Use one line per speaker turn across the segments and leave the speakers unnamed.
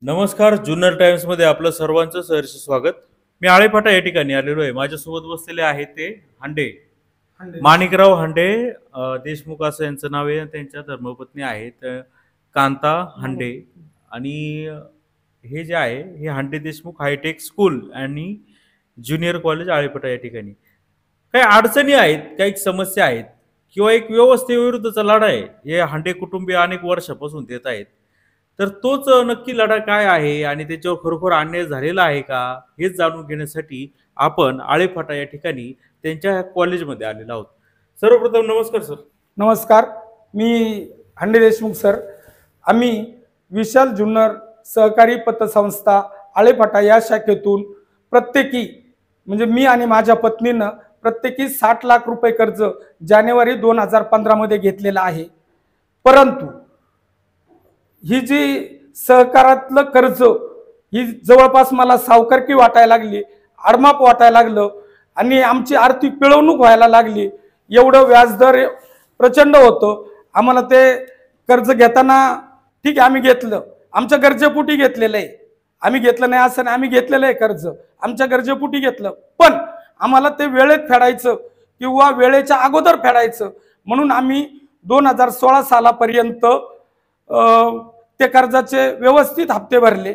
नमस्कार. जुन्नर टाइम्समध्ये आपलं सर्वांचं सहर्ष स्वागत. मी आळेफाटा या ठिकाणी आलेलो आहे. माझ्यासोबत बसलेले आहेत ते हांडे, माणिकराव हांडे देशमुख असं यांचं नाव आहे. त्यांच्या धर्मपत्नी आहेत कांता हांडे. आणि हे जे आहे हे हांडे देशमुख हायटेक स्कूल आणि ज्युनियर कॉलेज आळेफाटा या ठिकाणी. काही अडचणी आहेत, काही समस्या आहेत किंवा एक व्यवस्थेविरुद्धचा लढा आहे हे हांडे कुटुंबीय अनेक वर्षापासून देत आहेत. तर तोच नक्की लढा काय आहे आणि त्याच्यावर खरोखर अन्याय झालेला आहे का हेच जाणून घेण्यासाठी आपण आळेफाटा या ठिकाणी त्यांच्या कॉलेजमध्ये आलेलो आहोत. सर्वप्रथम नमस्कार सर.
नमस्कार, मी हांडे देशमुख सर. आम्ही विशाल जुन्नर सहकारी पतसंस्था आळेफाटा या शाखेतून प्रत्येकी म्हणजे मी आणि माझ्या पत्नीनं प्रत्येकी 60 लाख रुपये कर्ज जानेवारी 2015 मध्ये घेतलेलं आहे. परंतु ही जी सहकारातलं कर्ज ही जवळपास मला सावकारकी वाटायला लागली, आडमाप वाटायला लागलं आणि आमची आर्थिक पिळवणूक व्हायला लागली. एवढं व्याजदर प्रचंड होतं. आम्हाला ते कर्ज घेताना ठीक आहे आम्ही घेतलं, आमच्या गरजेपोटी घेतलेलं आहे. आम्ही घेतलं नाही असं नाही, आम्ही घेतलेलं आहे कर्ज, आमच्या गरजेपोटी घेतलं. पण आम्हाला ते वेळेत फेडायचं किंवा वेळेच्या अगोदर फेडायचं म्हणून आम्ही 2016 सालापर्यंत ते कर्जाचे व्यवस्थित हप्ते भरले.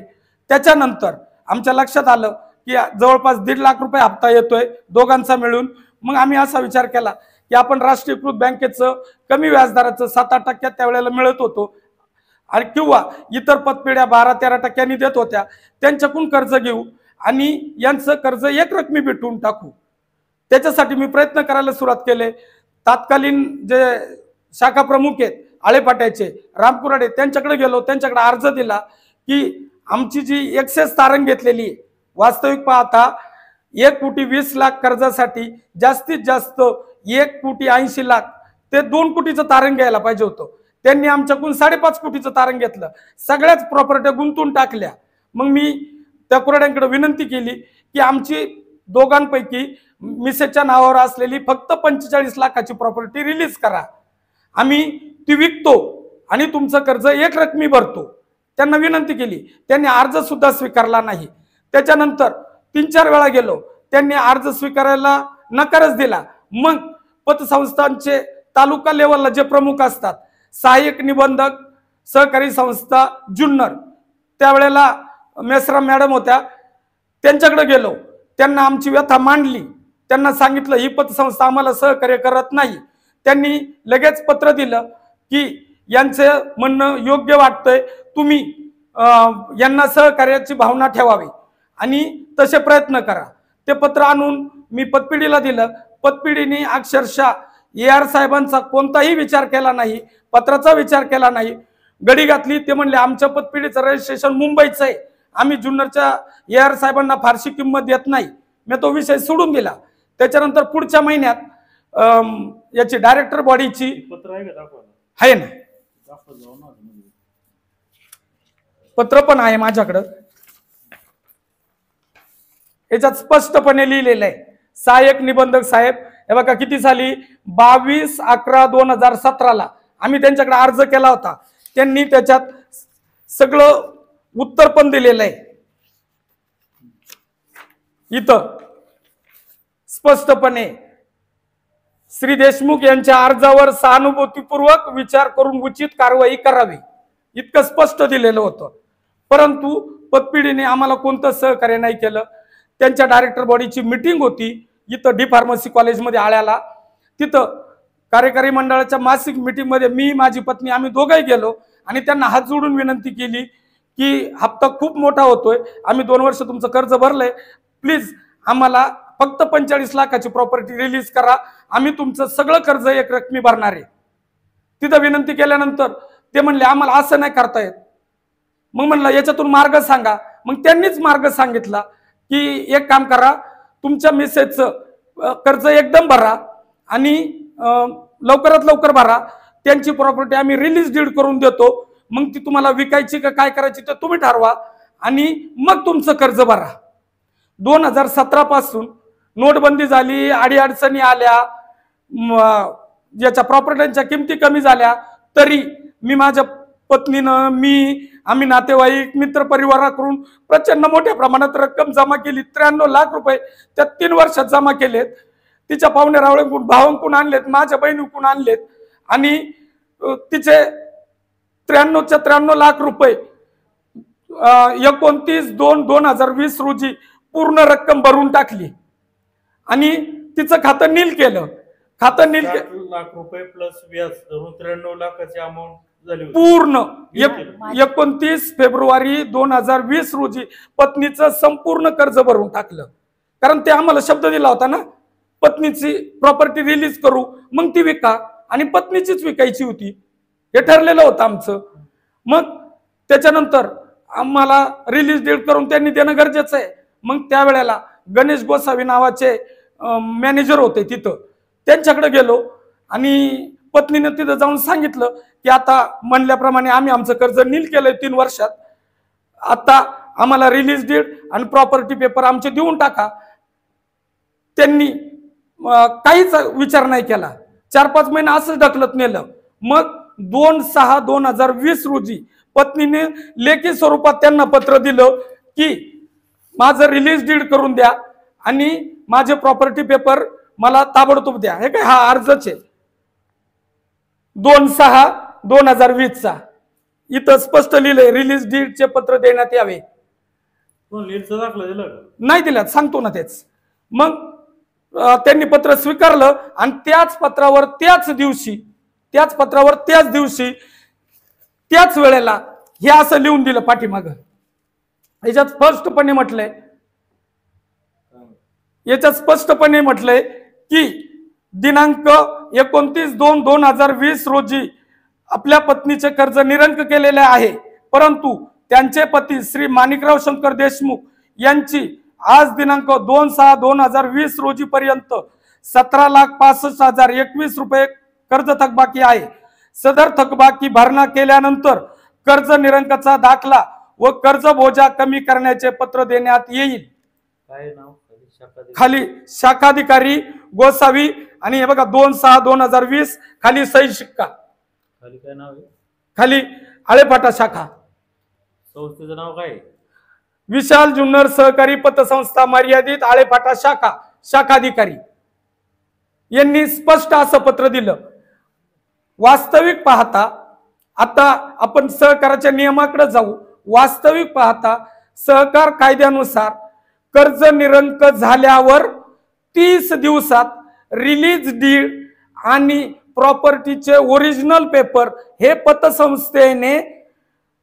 त्याच्यानंतर आमच्या लक्षात आलं की जवळपास 1.5 लाख रुपये हप्ता येतोय दोघांचा मिळून. मग आम्ही असा विचार केला की आपण राष्ट्रीयकृत बँकेचं कमी व्याजदराचं 7-8% त्यावेळेला मिळत होतो आणि किंवा इतर पतपेढ्या 12-13% देत होत्या, त्यांच्याकडून कर्ज घेऊ आणि यांचं कर्ज एक रकमी भेटून टाकू. त्याच्यासाठी मी प्रयत्न करायला सुरुवात केले. तात्कालीन जे शाखा प्रमुख आहेत आळेफाट्याचे रामकुराडे त्यांच्याकडे गेलो, त्यांच्याकडे अर्ज दिला की आमची जी एक्सेस तारण घेतलेली आहे, वास्तविक पाहता 1,20,00,000 कर्जासाठी जास्तीत जास्त 1,80,00,000 ते 2 कोटीचं तारण घ्यायला पाहिजे होतं. त्यांनी आमच्याकडून 5.5 कोटीचं तारण घेतलं, सगळ्याच प्रॉपर्ट्या गुंतवून टाकल्या. मग मी त्या कुराड्यांकडे विनंती केली की आमची दोघांपैकी मिसेसच्या नावावर असलेली फक्त 45 लाखाची प्रॉपर्टी रिलीज करा, आम्ही ती विकतो आणि तुमचं कर्ज एक रकमी भरतो. त्यांना विनंती केली, त्यांनी अर्ज सुद्धा स्वीकारला नाही. त्याच्यानंतर 3-4 वेळा गेलो, त्यांनी अर्ज स्वीकारायला नकारच दिला. मग पतसंस्थांचे तालुका लेवलला जे प्रमुख असतात, सहाय्यक निबंधक सहकारी संस्था जुन्नर, त्यावेळेला मेसराम मॅडम होत्या, त्यांच्याकडे गेलो. त्यांना आमची व्यथा मांडली. त्यांना सांगितलं ही पतसंस्था आम्हाला सहकार्य करत नाही. त्यांनी लगेच पत्र दिलं की यांचं म्हणणं योग्य वाटतंय, तुम्ही यांना सहकार्याची भावना ठेवावी आणि तसे प्रयत्न करा. ते पत्र आणून मी पतपिढीला दिलं. पतपिढीने अक्षरशः AR साहेबांचा कोणताही विचार केला नाही, पत्राचा विचार केला नाही, गडी घातली. ते म्हणले आमच्या पतपिढीचं रजिस्ट्रेशन मुंबईचं आहे, आम्ही जुन्नरच्या AR साहेबांना फारशी किंमत देत नाही. मी तो विषय सोडून दिला. त्याच्यानंतर पुढच्या महिन्यात याची डायरेक्टर बॉडीची
पत्र
आहे ना, पत्र पण आहे माझ्याकडं. याच्यात स्पष्टपणे लिहिलेलं आहे, सहाय्यक निबंधक साहेब हे बघा किती साली 22/11/2017 आम्ही त्यांच्याकडे अर्ज केला होता. त्यांनी त्याच्यात सगळं उत्तर पण दिलेलं आहे. इथं स्पष्टपणे श्री देशमुख यांच्या अर्जावर सहानुभूतीपूर्वक विचार करून उचित कारवाई करावी इतकं स्पष्ट दिलेलं होतं. परंतु पतपिढीने आम्हाला कोणतं सहकार्य नाही केलं. त्यांच्या डायरेक्टर बॉडीची मीटिंग होती इथं डी फार्मसी कॉलेजमध्ये आळ्याला. तिथं कार्यकारी मंडळाच्या मासिक मीटिंगमध्ये मी, माझी पत्नी आम्ही दोघंही गेलो आणि त्यांना हात जोडून विनंती केली की हप्ता खूप मोठा होतोय, आम्ही 2 वर्ष तुमचं कर्ज भरलंय, प्लीज आम्हाला फक्त 45 लाखाची प्रॉपर्टी रिलीज करा, आम्ही तुमचं सगळं कर्ज एक रकमी भरणार आहे. तिथं विनंती केल्यानंतर ते म्हणले आम्हाला असं नाही करता येत. मग म्हणलं याच्यातून मार्ग सांगा. मग त्यांनीच मार्ग सांगितला की एक काम करा, तुमच्या मिसेसचं कर्ज एकदम भरा आणि लवकरात लवकर भरा, त्यांची प्रॉपर्टी आम्ही रिलीज डीड करून देतो, मग ती तुम्हाला विकायची का काय करायची ते तुम्ही ठरवा आणि मग तुमचं कर्ज भरा. 2017 पासून नोटबंदी झाली, अडीअडचणी आल्या, याच्या प्रॉपर्ट्यांच्या किमती कमी झाल्या, तरी मी माझ्या पत्नीनं आम्ही नातेवाईक मित्र परिवाराकडून प्रचंड मोठ्या प्रमाणात रक्कम जमा केली. 93 लाख रुपये त्या 3 वर्षात जमा केलेत. तिच्या पाहुणे रावळ्यांकडून भावांकडून आणलेत, माझ्या बहिणीकडून आणलेत आणि तिचे 93 लाख रुपये 29/2/2020 रोजी पूर्ण रक्कम भरून टाकली आणि तिचं खातं नील केलं.
60 लाख रुपये प्लस व्याज धरून 93 लाखाची अमाऊंट झाली होती.
पूर्ण 29 फेब्रुवारी 2020 रोजी पत्नीचं संपूर्ण कर्ज भरून टाकलं. कारण ते आम्हाला शब्द दिला होता ना, पत्नीची प्रॉपर्टी रिलीज करू मग ती विका आणि पत्नीचीच विकायची होती, हे ठरलेलं होतं आमचं. मग त्याच्यानंतर आम्हाला रिलीज डीड करून त्यांनी देणं गरजेचं आहे. मग त्यावेळेला गणेश गोसावी नावाचे मॅनेजर होते तिथं, त्यांच्याकडे गेलो आणि पत्नीने तिथं जाऊन सांगितलं की आता म्हणल्याप्रमाणे आम्ही आमचं कर्ज नील केलंय 3 वर्षात, आता आम्हाला रिलीज डीड आणि प्रॉपर्टी पेपर आमचे देऊन टाका. त्यांनी काहीच विचार नाही केला. 4-5 महिने असंच ढकलत नेलं. मग 2/6/2020 रोजी पत्नीने लेखी स्वरूपात त्यांना पत्र दिलं की माझं रिलीज डीड करून द्या आणि माझे प्रॉपर्टी पेपर मला ताबडतोब द्या. हे काय हा अर्जच आहे 2/6/2020 चा. इथं स्पष्ट लिहिलंय रिलीज डीडचे पत्र देण्यात यावे. नाही दिल्यात, सांगतो ना तेच. मग त्यांनी पत्र स्वीकारलं आणि त्याच पत्रावर त्याच दिवशी त्याच वेळेला हे असं लिहून दिलं पाठीमागं. याच्यात स्पष्टपणे म्हटलंय की दिनांक 29/2/2020 रोजी आपल्या पत्नीचे कर्ज निरंक केलेले आहे, परंतु त्यांचे पती श्री माणिकराव शंकर देशमुख यांची आज दिनांक 2/6/2020 रोजी पर्यंत 17,65,021 रुपये कर्ज थकबाकी आहे. सदर थकबाकी भरणा केल्यानंतर कर्ज निरंकाचा दाखला व कर्ज बोजा कमी करण्याचे पत्र देण्यात येईल.
काय नाव
खाली शाखाधिकारी गोसावी आणि हे बघा 2/6/2020 खाली सही शिक्का.
खाली काय नाव आहे?
खाली आळेफाटा शाखा.
संस्थेचं नाव काय?
विशाल जुन्नर सहकारी पतसंस्था मर्यादित आळेफाटा शाखा. शाखाधिकारी यांनी स्पष्ट असं पत्र दिलं. वास्तविक पाहता आता आपण सहकाराच्या नियमाकडे जाऊ. वास्तविक पाहता सहकार कायद्यानुसार कर्ज निरंक झाल्यावर 30 दिवसात रिलीज डीड आणि प्रॉपर्टीचे ओरिजिनल पेपर हे पतसंस्थेने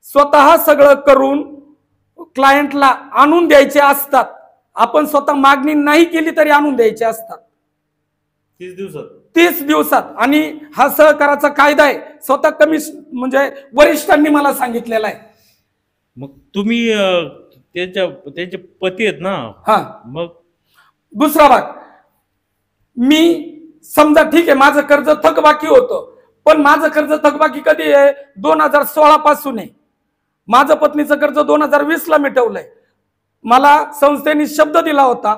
स्वतः सगळं करून क्लायंटला आणून द्यायचे असतात. आपण स्वतः मागणी नाही केली तरी आणून द्यायचे असतात 30 दिवसात. आणि हा सहकाराचा कायदा आहे, स्वतः म्हणजे वरिष्ठांनी मला सांगितलेला आहे.
मग तुम्ही त्यांचे पती आहेत ना?
हा.
मग
दुसरा भाग, मी समजा ठीक आहे माझं कर्ज थकबाकी होतं, पण माझं कर्ज थकबाकी कधी आहे? 2016 पासून आहे. माझं पत्नीचं कर्ज 2020 ला मिटवलंय. मला संस्थेने शब्द दिला होता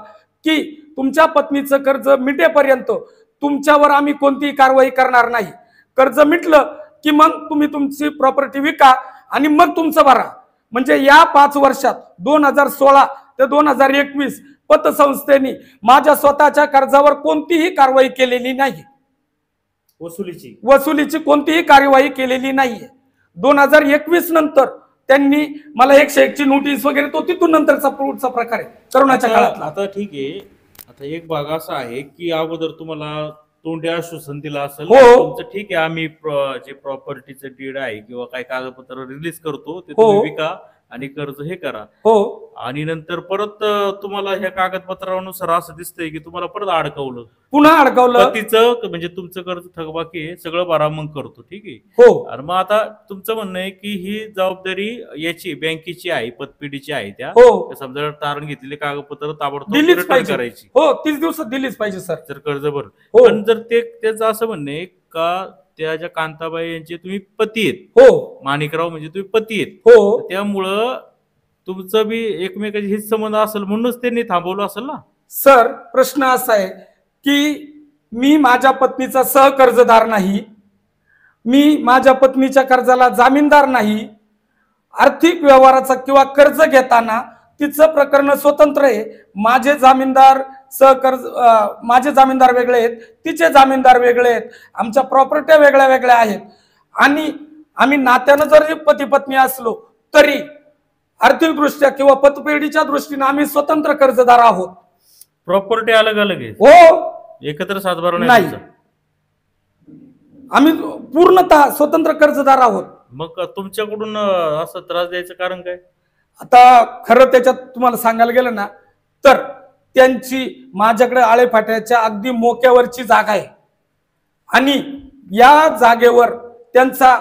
की तुमच्या पत्नीचं कर्ज मिटेपर्यंत तुमच्यावर आम्ही कोणतीही कारवाई करणार नाही. कर्ज मिटलं की मग तुम्ही तुमची प्रॉपर्टी विका आणि मग तुमचं भरा. म्हणजे या 5 वर्षात 2016 ते 2021 पतसंस्थेने माझ्या स्वतःच्या कर्जावर कोणतीही कारवाई केलेली नाही. वसुलीची कोणतीही कार्यवाही केलेली नाहीये. 2021 नंतर त्यांनी मला 101 ची नोटीस वगैरे, तो तिथून नंतरचा पुढचा प्रकार आहे करोनाच्या काळात.
आता ठीक आहे. आता एक भाग असा आहे की अगोदर तुम्हाला तोंडी आश्वासन दिलं असेल, तुमचं ठीक आहे आम्ही जे प्रॉपर्टीचं डीड आहे किंवा काय कागदपत्र रिलीज करतो ते तुम्ही विका आणि कर्ज हे करा. आणि नंतर परत तुम्हाला ह्या कागदपत्रानुसार असं दिसतंय की तुम्हाला परत अडकवलं,
पुन्हा अडकवलं.
पतीचं म्हणजे तुमचं कर्ज थकबाकी आहे सगळं भरा मग करतो, ठीक आहे. आणि मग आता तुमचं म्हणणं आहे की ही जबाबदारी याची बँकेची आहे, पतपेढीची आहे. त्या समजा तारण घेतलेले कागदपत्र ताबडतोब रिटर्न करायची.
30 दिवसात दिलीच पाहिजे सर,
जर कर्ज भरलं. पण जर त्याचं असं म्हणणं आहे का त्या ज्या कांताबाई यांचे तुम्ही पती आहेत, माणिकराव म्हणजे तुम्ही पती आहेत, त्यामुळं तुमचं बी एकमेकाचे हित संबंध असेल म्हणूनच त्यांनी थांबवलं असेल ना?
सर प्रश्न असा आहे की मी माझ्या पत्नीचा सहकर्जदार नाही, मी माझ्या पत्नीच्या कर्जाला जामीनदार नाही. आर्थिक व्यवहाराचा किंवा कर्ज घेताना तिचं प्रकरण स्वतंत्र आहे. माझे जामीनदार माझे जामीनदार वेगळे आहेत, तिचे जामीनदार वेगळे आहेत, आमच्या प्रॉपर्ट्या वेगळ्या वेगळ्या आहेत. आणि आम्ही नात्यानं जरी पती पत्नी असलो तरी आर्थिक दृष्ट्या किंवा पतपेढीच्या दृष्टीने आम्ही स्वतंत्र कर्जदार आहोत.
प्रॉपर्टी अलग अलग आहे,
हो,
एकत्र सातबारा
नाही.
तुमचा?
आम्ही पूर्णतः स्वतंत्र कर्जदार आहोत.
मग तुमच्याकडून असं त्रास द्यायचं कारण काय?
आता खरं त्याच्यात तुम्हाला सांगायला गेलं ना तर त्यांची माझ्याकडे आळेफाट्याच्या अगदी मोक्यावरची जागा आहे आणि या जागेवर त्यांचा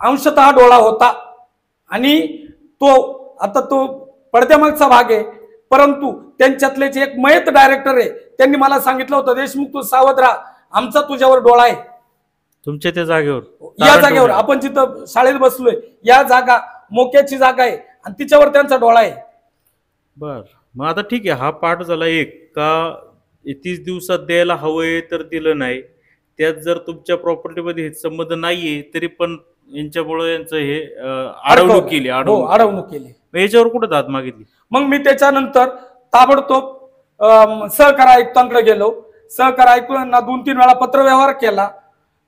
अंशतः डोळा होता आणि तो पडद्यामागचा भाग आहे. परंतु त्यांच्यातलेच एक मयत डायरेक्टर आहे, त्यांनी मला सांगितलं होतं, देशमुख तू सावध राहा, आमचा तुझ्यावर डोळा आहे.
तुमच्या त्या जागेवर,
या जागेवर आपण जिथं शाळेत बसलोय या जागा मोक्याची जागा आहे आणि तिच्यावर त्यांचा डोळा आहे.
बर, मग आता ठीक आहे, हा पाठ झाला एक का 30 दिवसात द्यायला हवंय तर दिलं नाही. त्यात जर तुमच्या प्रॉपर्टीमध्ये संबंध नाहीये तरी पण यांच्यामुळे यांचं हे अडवणूक केली.
अडवणूक केली.
याच्यावर कुठे दाद मागितली?
मग मी त्याच्यानंतर ताबडतोब सहकार आयुक्तांकडे गेलो. सहकार आयुक्तांना 2-3 वेळा पत्रव्यवहार केला.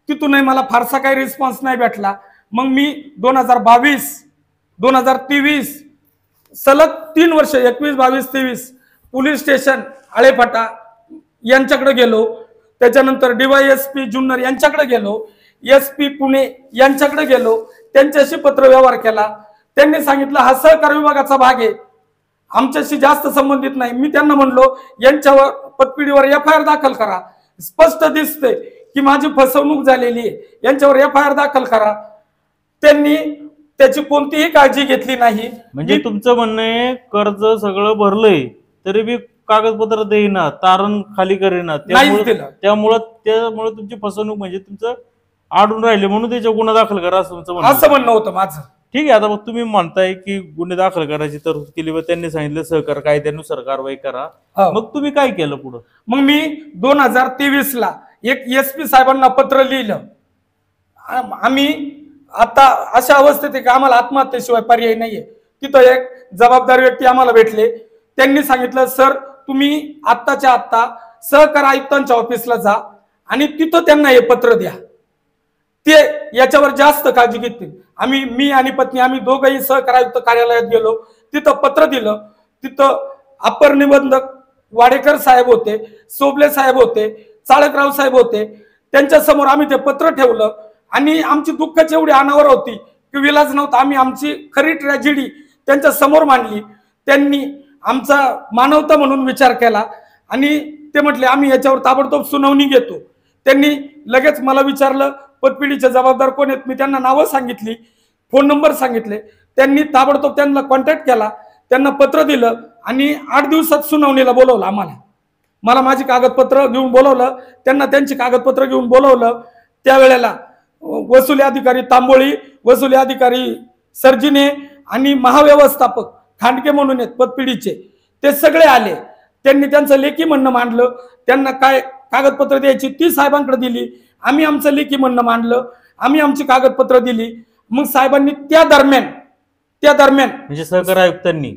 तिथूनही मला फारसा काही रिस्पॉन्स नाही भेटला. मग मी 2022, 2023 सलग 3 वर्ष 21, 22, 23 पोलीस स्टेशन आळेफाटा यांच्याकडे गेलो. त्याच्यानंतर DYSP जुन्नर यांच्याकडे गेलो. SP पुणे यांच्याकडे गेलो. त्यांच्याशी पत्रव्यवहार केला. त्यांनी सांगितलं हा सहकार विभागाचा भाग आहे, आमच्याशी जास्त संबंधित नाही. मी त्यांना म्हणलो यांच्यावर पतपिढीवर FIR दाखल करा, स्पष्ट दिसते की माझी फसवणूक झालेली आहे, यांच्यावर FIR दाखल करा. त्यांनी त्याची कोणतीही काळजी घेतली नाही.
म्हणजे तुमचं म्हणणं आहे कर्ज सगळं भरलंय तरी बी कागदपत्र देईना, तारण खाली करेना, त्यामुळे तुमची फसवणूक म्हणजे तुमचं आडून राहिले म्हणून त्याच्या गुन्हा दाखल करा
असं म्हणणं होतं माझं.
ठीक आहे, आता मग तुम्ही म्हणताय की गुन्हे दाखल करायची तरतूद केली व त्यांनी सांगितलं सहकार कायद्यानुसार कारवाई करा. मग तुम्ही काय केलं पुढं?
मग मी 2023 ला एक SP साहेबांना पत्र लिहिलं. आम्ही आता अशा अवस्थेत आहे की आम्हाला आत्महत्येशिवाय पर्याय नाहीये. तिथं एक जबाबदार व्यक्ती आम्हाला भेटले. त्यांनी सांगितलं सर तुम्ही आत्ताच्या आत्ता सहकार आयुक्तांच्या ऑफिसला जा आणि तिथं त्यांना हे पत्र द्या, ते याच्यावर जास्त काळजी घेतील. मी आणि पत्नी आम्ही दोघंही सहकार आयुक्त कार्यालयात गेलो. तिथं पत्र दिलं. तिथं अपर निबंधक वाडेकर साहेब होते, सोबले साहेब होते, चाळकराव साहेब होते. त्यांच्या समोर आम्ही ते पत्र ठेवलं आणि आमची दुःखाची एवढी अनावर होती की विलाज नव्हता. आम्ही आमची खरी ट्रॅजेडी त्यांच्या समोर मांडली. त्यांनी आमचा मानवता म्हणून विचार केला आणि ते म्हटले आम्ही याच्यावर ताबडतोब सुनावणी घेतो. त्यांनी लगेच मला विचारलं पतपिढीचे जबाबदार कोण आहेत. मी त्यांना नावं सांगितली, फोन नंबर सांगितले. त्यांनी ताबडतोब त्यांना कॉन्टॅक्ट केला, त्यांना पत्र दिलं आणि 8 दिवसात सुनावणीला बोलवलं मला माझी कागदपत्र घेऊन बोलवलं, त्यांना त्यांची कागदपत्र घेऊन बोलवलं. त्यावेळेला वसुली अधिकारी तांबोळी, वसुली अधिकारी सर्जिने आणि महाव्यवस्थापक खांडके म्हणून आहेत पतपिढीचे, ते सगळे आले. त्यांनी त्यांचं लेखी म्हणणं मांडलं. त्यांना काय कागदपत्र द्यायची ती साहेबांकडे दिली. आम्ही आमचं लेखी म्हणणं मांडलं, आम्ही आमची कागदपत्र दिली. मग साहेबांनी त्या दरम्यान
म्हणजे सहकार आयुक्तांनी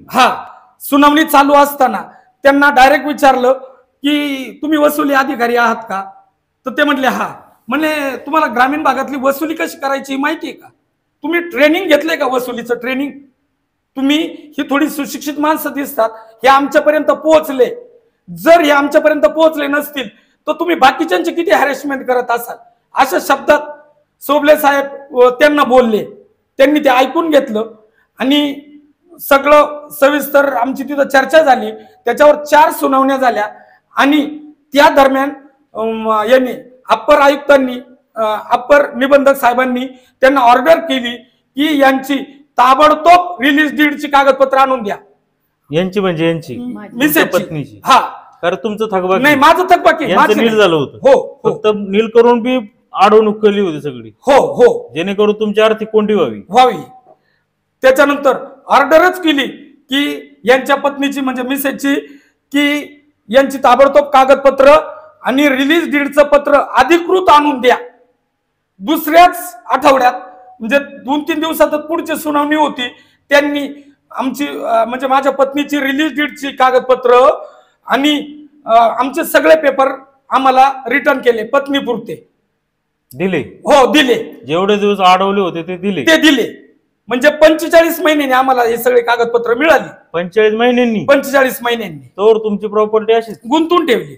सुनावणी चालू असताना त्यांना डायरेक्ट विचारलं की तुम्ही वसुली अधिकारी आहात का? तर ते म्हटले हा. म्हणजे तुम्हाला ग्रामीण भागातली वसुली कशी करायची माहिती आहे का? तुम्ही ट्रेनिंग घेतलंय का वसुलीचं ट्रेनिंग? तुम्ही ही थोडी सुशिक्षित माणसं दिसतात, हे आमच्यापर्यंत पोहोचले. जर हे आमच्यापर्यंत पोहोचले नसतील तर तुम्ही बाकीच्यांची किती हॅरेसमेंट करत असाल, अशा शब्दात सोबले साहेब त्यांना बोलले. त्यांनी ते ऐकून घेतलं आणि सगळं सविस्तर आमची तिथं चर्चा झाली. त्याच्यावर 4 सुनावण्या झाल्या आणि त्या दरम्यान यांनी अप्पर आयुक्तांनी अप्पर निबंधक साहेबांनी त्यांना ऑर्डर केली की यांची ताबडतोब रिलीज डीडची कागदपत्र आणून द्या.
यांची म्हणजे यांची
मिसेसची?
कारण तुमचं थकबाकी
नाही, माझं थकबाकी
नील झालं होतं.
हो,
फक्त नील करून बी अडवणूक केली होती सगळी.
हो,
जेणेकरून तुमची आर्थिक कोंडी व्हावी.
त्याच्यानंतर ऑर्डरच केली की यांच्या पत्नीची म्हणजे मिसेसची की यांची ताबडतोब कागदपत्र आणि रिलीज डीडचं पत्र अधिकृत आणून द्या. दुसऱ्याच आठवड्यात म्हणजे 2-3 दिवसातच पुढची सुनावणी होती. त्यांनी आमची म्हणजे माझ्या पत्नीची रिलीज डेटची कागदपत्र आणि आमचे सगळे पेपर आम्हाला रिटर्न केले पत्नीपुरते.
दिले?
हो दिले.
जेवढे दिवस अडवले होते ते दिले.
म्हणजे 45 महिन्यांनी आम्हाला हे सगळे कागदपत्र मिळाली.
45 महिन्यांनी?
45 महिन्यांनी.
तर तुमची प्रॉपर्टी अशीच
गुंतून ठेवली.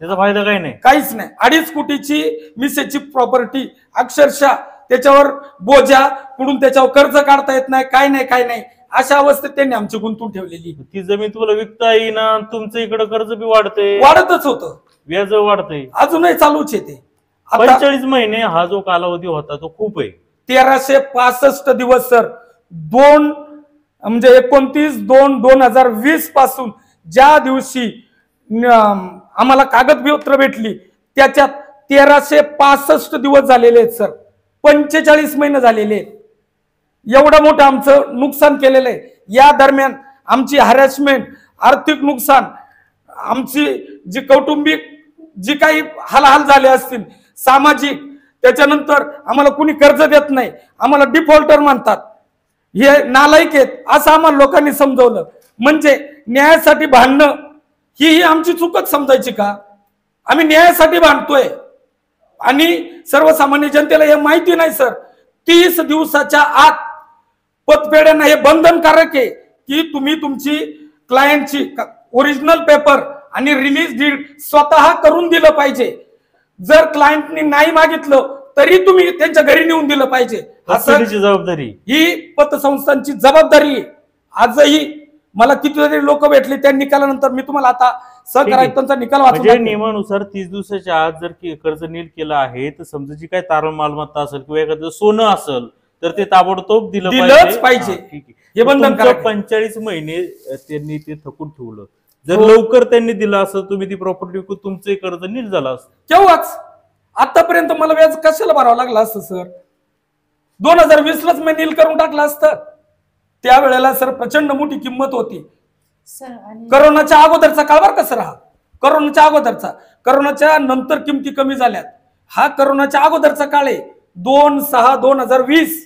त्याचा फायदा काही नाही?
काहीच नाही. 2.5 कोटीची मिसेसची प्रॉपर्टी अक्षरशः त्याच्यावर बोजा कुठून त्याच्यावर कर्ज काढता येत नाही, काय नाही अशा अवस्थेत त्यांनी आमची गुंतून ठेवलेली.
ती जमीन तुम्हाला विकता येईना, तुमचं इकडे कर्ज बी वाढतंय,
वाढतच होतं,
व्याज वाढतंय,
अजूनही चालूच येते.
45 महिने हा जो कालावधी होता तो खूप आहे.
1365 दिवस सर. 2 म्हणजे 29/2/2020 पासून ज्या दिवशी आम्हाला कागदपत्र भेटली त्याच्यात 1365 दिवस झालेले आहेत सर. 45 महिने झालेले आहेत. एवढं मोठं आमचं नुकसान केलेलं आहे. या दरम्यान आमची हॅरॅसमेंट, आर्थिक नुकसान, आमची जी कौटुंबिक जी काही हालहाल झाले असतील, सामाजिक, त्याच्यानंतर आम्हाला कुणी कर्ज देत नाही, आम्हाला डिफॉल्टर म्हणतात, हे नालायक आहेत असं आम्हाला लोकांनी समजवलं. म्हणजे न्यायासाठी भांडणं ही आमची चूकच समजायची का? आम्ही न्यायासाठी भांडतोय आणि सर्वसामान्य जनतेला हे माहिती नाही सर. 30 दिवसाच्या आत पतपेढ्यांना हे बंधनकारक आहे की तुम्ही तुमची क्लायंटची ओरिजिनल पेपर आणि रिलीज डीड स्वतः करून दिलं पाहिजे. जर क्लायंटनी नाही मागितलं तरी तुम्ही त्यांच्या घरी नेऊन दिलं पाहिजे.
जबाबदारी
ही पतसंस्थांची जबाबदारी आहे. आजही मला कितीतरी लोक भेटले त्या निकालानंतर. मी तुम्हाला आता सहकार आयुक्तांचा निकाल
म्हणजे नियमानुसार 30 दिवसाच्या आत जर कर्ज नील केलं आहे तर समजा जी काही तारण मालमत्ता असेल किंवा एखादं सोनं असेल तर ते ताबडतोब दिलंच पाहिजे. हे बंधनकारक. 45 महिने त्यांनी ते थकून ठेवलं. जर लवकर त्यांनी दिलं असं तुम्ही ती प्रॉपर्टी विकून तुमचं कर्ज नील झालं असतं.
केव्हाच. आतापर्यंत मला व्याज कशाला भरावं लागलं असतं सर? 2020 लाच मी नील करून टाकलं असतं. त्यावेळेला सर प्रचंड मोठी किंमत होती. करोनाच्या अगोदरचा काळ बरं कसं राहा. करोनाच्या अगोदरचा, करोनाच्या नंतर किमती कमी झाल्यात. हा करोनाच्या अगोदरचा काळ आहे. 2/6/2020.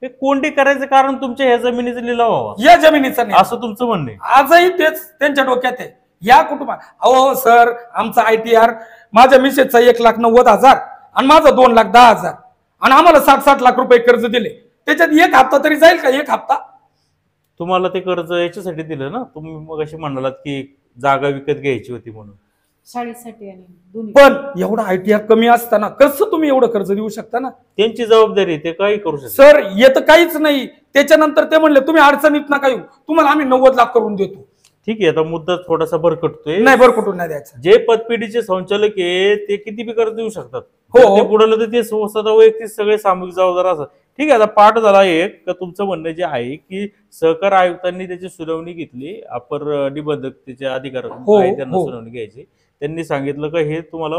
हे कोणती करायचं कारण तुमच्या ह्या जमिनीचा लिलाव व्हावा
या जमिनीचा नाही
असं तुमचं म्हणणं आहे.
आजही तेच त्यांच्या डोक्यात आहे. या कुटुंबात अहो सर आमचा ITR माझ्या मिसेसचा 1,90,000 आणि माझा 2,10,000 आणि आम्हाला 60 लाख रुपये कर्ज दिले. त्याच्यात एक हप्ता तरी जाईल का? एक हप्ता.
तुम्हाला ते कर्ज याच्यासाठी दिलं ना, तुम्ही मग अशी म्हणालात की जागा विकत घ्यायची होती म्हणून.
शाळेसाठी आणि दोन्ही.
पण एवढा ITR कमी असताना कसं तुम्ही एवढं कर्ज देऊ शकता ना?
त्यांची जबाबदारी, ते काही करू शकतात
सर. येत काहीच नाही. त्याच्यानंतर ते म्हणले तुम्ही अडचणीत नका येऊ, तुम्हाला आम्ही 90 लाख करून देतो.
ठीक आहे, आता मुद्दा थोडासा भरकटतोय.
नाही भरकटून नाही द्यायचा.
जे पतपेढीचे संचालक आहे ते किती बी कर्ज देऊ शकतात.
हो.
ते बुडालं तर ते स्वतः वैयक्तिक सगळे सामूहिक जबाबदार असतात. ठीक आहे, आता पाठ झाला एक का तुमचं म्हणणं जे आहे की सहकार आयुक्तांनी त्याची सुनावणी घेतली. अपर निबंधक त्याचे अधिकार आहे त्यांना सुनावणी घ्यायची. त्यांनी सांगितलं का हे तुम्हाला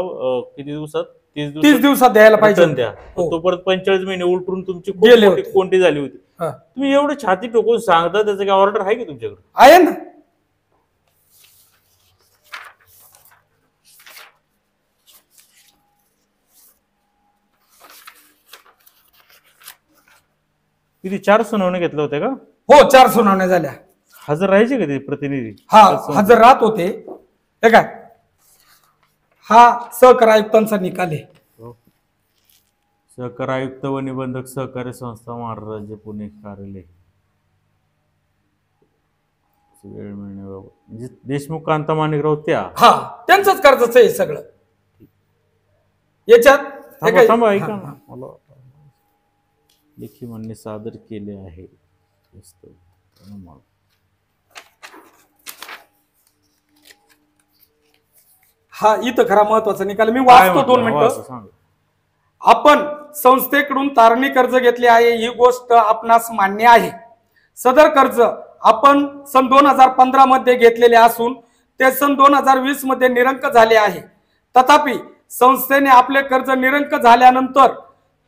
किती दिवसात?
30 दिवसात द्यायला पाहिजे
द्या. तो परत 45 महिने उलटून तुमची कोणती झाली होती.
हा.
तुम्ही एवढं छाती टोकून सांगता, त्याचं काय ऑर्डर आहे की तुमच्याकडे?
आहे ना.
किती 4 सुनावण्या घेतल्या होत्या का?
हो 4 सुनावण्या झाल्या.
हजर राहायचे का ते प्रतिनिधी?
हा हजर राहत होते. हे काय हा सहकार आयुक्तांचा निकाल आहे.
सहकार आयुक्त व निबंधक सहकारी संस्था महाराष्ट्र राज्य पुणे कार्यालय. वेळ मिळण्याबाबत म्हणजे देशमुख कांता माणिकराव त्या
हा त्यांचंच कर्जाचं आहे सगळं याच्यात.
ऐका ना, मला लेखी म्हणणे सादर केले आहे.
हा इथं खरा महत्वाचा निकाल मी वाचतो 2 मिनिटं. आपण संस्थेकडून तारणी कर्ज घेतले आहे ही गोष्ट आपणास मान्य आहे. सदर कर्ज आपण सन 2015 मध्ये घेतलेले असून ते सन 2020 मध्ये निरंक झाले आहे. तथापि संस्थेने आपले कर्ज निरंक झाल्यानंतर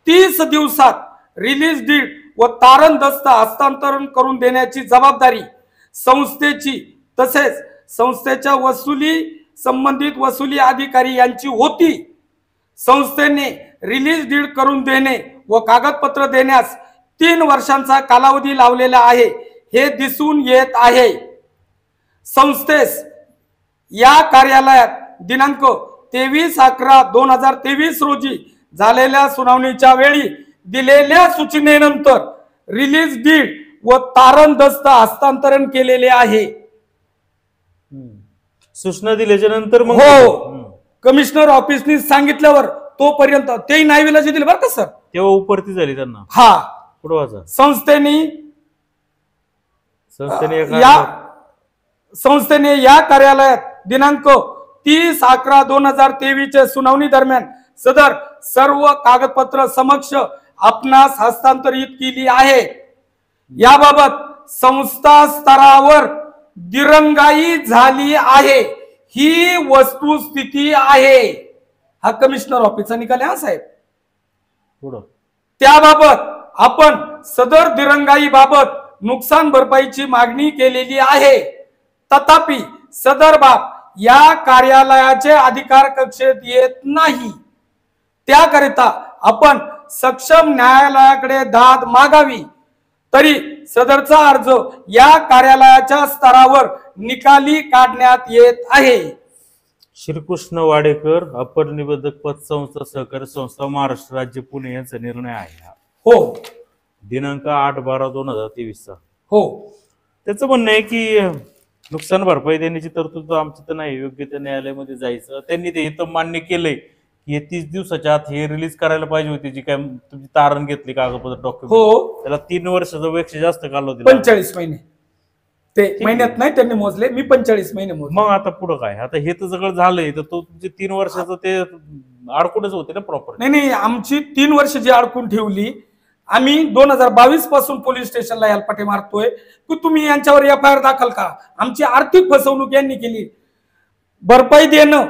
30 दिवसात रिलीज डीड व तारण दस्त हस्तांतरण करून देण्याची जबाबदारी संस्थेची तसेच संस्थेच्या वसुली संबंधित वसुली अधिकारी यांची होती. संस्थेने रिलीज डीड करून देणे व कागदपत्र देण्यास 3 वर्षांचा कालावधी लावलेला आहे हे दिसून येत आहे. संस्थेस या कार्यालयात दिनांक 23/11/2023 रोजी झालेल्या सुनावणीच्या वेळी दिलेल्या सूचनेनंतर रिलीज डीड व तारण दस्त हस्तांतरण केलेले आहे.
सूचना दिल्याच्या नंतर मग
हो, कमिशनर ऑफिसनी सांगितल्यावर तोपर्यंत तेही नाईविलाजी दिले बरं का सर.
तेव्हा उपरती झाली त्यांना.
हा,
पुढे वाचा.
संस्थेने या कार्यालयात दिनांक 30/11/2023 चे सुनावणी दरम्यान सदर सर्व कागदपत्र समक्ष आपणास हस्तांतरित केली आहे. याबाबत संस्था स्तरावर दिरंगाई झाली आहे ही वस्तुस्थिती आहे. हा कमिशनर ऑफिसचा निकाल आहे हा साहेब.
पुढं
त्याबाबत आपण सदर दिरंगाई बाबत नुकसान भरपाईची मागणी केलेली आहे. तथापि सदर बाब या कार्यालयाचे अधिकार कक्षेत येत नाही. त्याकरिता आपण सक्षम न्यायालयाकडे दाद मागावी. तरी सदरचा अर्ज या कार्यालयाच्या स्तरावर निकाली काढण्यात येत आहे.
श्रीकृष्ण वाडेकर, अपर निबंधक पतसंस्था सहकारी संस्था महाराष्ट्र राज्य पुणे यांचा निर्णय आहे.
हो,
दिनांक 8/12/2023 चा.
हो,
त्याचं म्हणणं आहे की नुकसान भरपाई देण्याची तरतूद आमची तर नाही, योग्य त्या न्यायालयामध्ये जायचं. त्यांनी ते इथं मान्य केलंय की हे 30 दिवसाच्या आत हे रिलीज करायला पाहिजे होती, जी काय तुमची तारण घेतली कागदपत्र डॉक्युमेंट.
हो,
त्याला 3 वर्षाचा पेक्षा जास्त कालावधी
45 महिने. ते महिन्यात नाही त्यांनी मोजले, मी 45 महिने मोजले.
मग आता पुढं काय? आता हे तर सगळं झालंय, तर तो तुमचे 3 वर्षाचं ते अडकूनच होते ना प्रॉपर्टी.
नाही, आमची 3 वर्ष जी अडकून ठेवली, आम्ही 2022 पासून पोलीस स्टेशनला यालपाटे मारतोय की तुम्ही यांच्यावर FIR दाखल करा. आमची आर्थिक फसवणूक यांनी केली. भरपाई देणं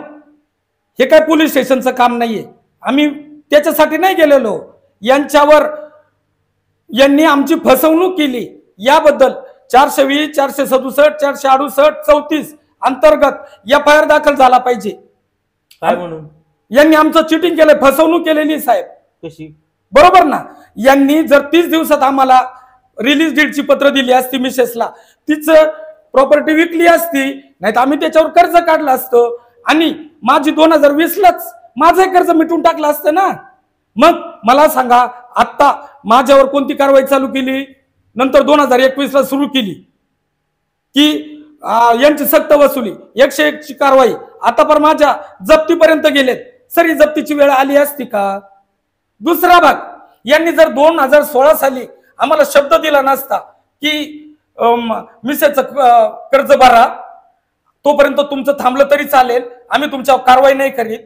हे काय पोलीस स्टेशनचं काम नाहीये. आम्ही त्याच्यासाठी नाही गेलेलो. यांनी आमची फसवणूक केली. याबद्दल 420, 467, 468, 34 अंतर्गत FIR दाखल झाला पाहिजे.
काय म्हणून?
यांनी आमचं चिटिंग केलंय, फसवणूक केलेली साहेब.
कशी?
बरोबर ना. यांनी जर 30 दिवसात आम्हाला रिलीज डीडची पत्र दिली असती मिसेसला, तिचं प्रॉपर्टी विकली असती, नाही तर आम्ही त्याच्यावर कर्ज काढलं असतं आणि माझी 2020लाच माझं कर्ज मिटून टाकलं असतं ना. मग मला सांगा, आता माझ्यावर कोणती कारवाई चालू केली? नंतर 2021ला सुरू केली की यांची सक्त वसुली 101 ची कारवाई. आता पण माझ्या जप्तीपर्यंत गेलेत. सर, ही जप्तीची वेळ आली असती का? दुसरा भाग, यांनी जर 2016 साली आम्हाला शब्द दिला नसता की मिसेसचं कर्ज भरा, तोपर्यंत तुमचं थांबलं तरी चालेल, आम्ही तुमच्यावर कारवाई नाही करीत,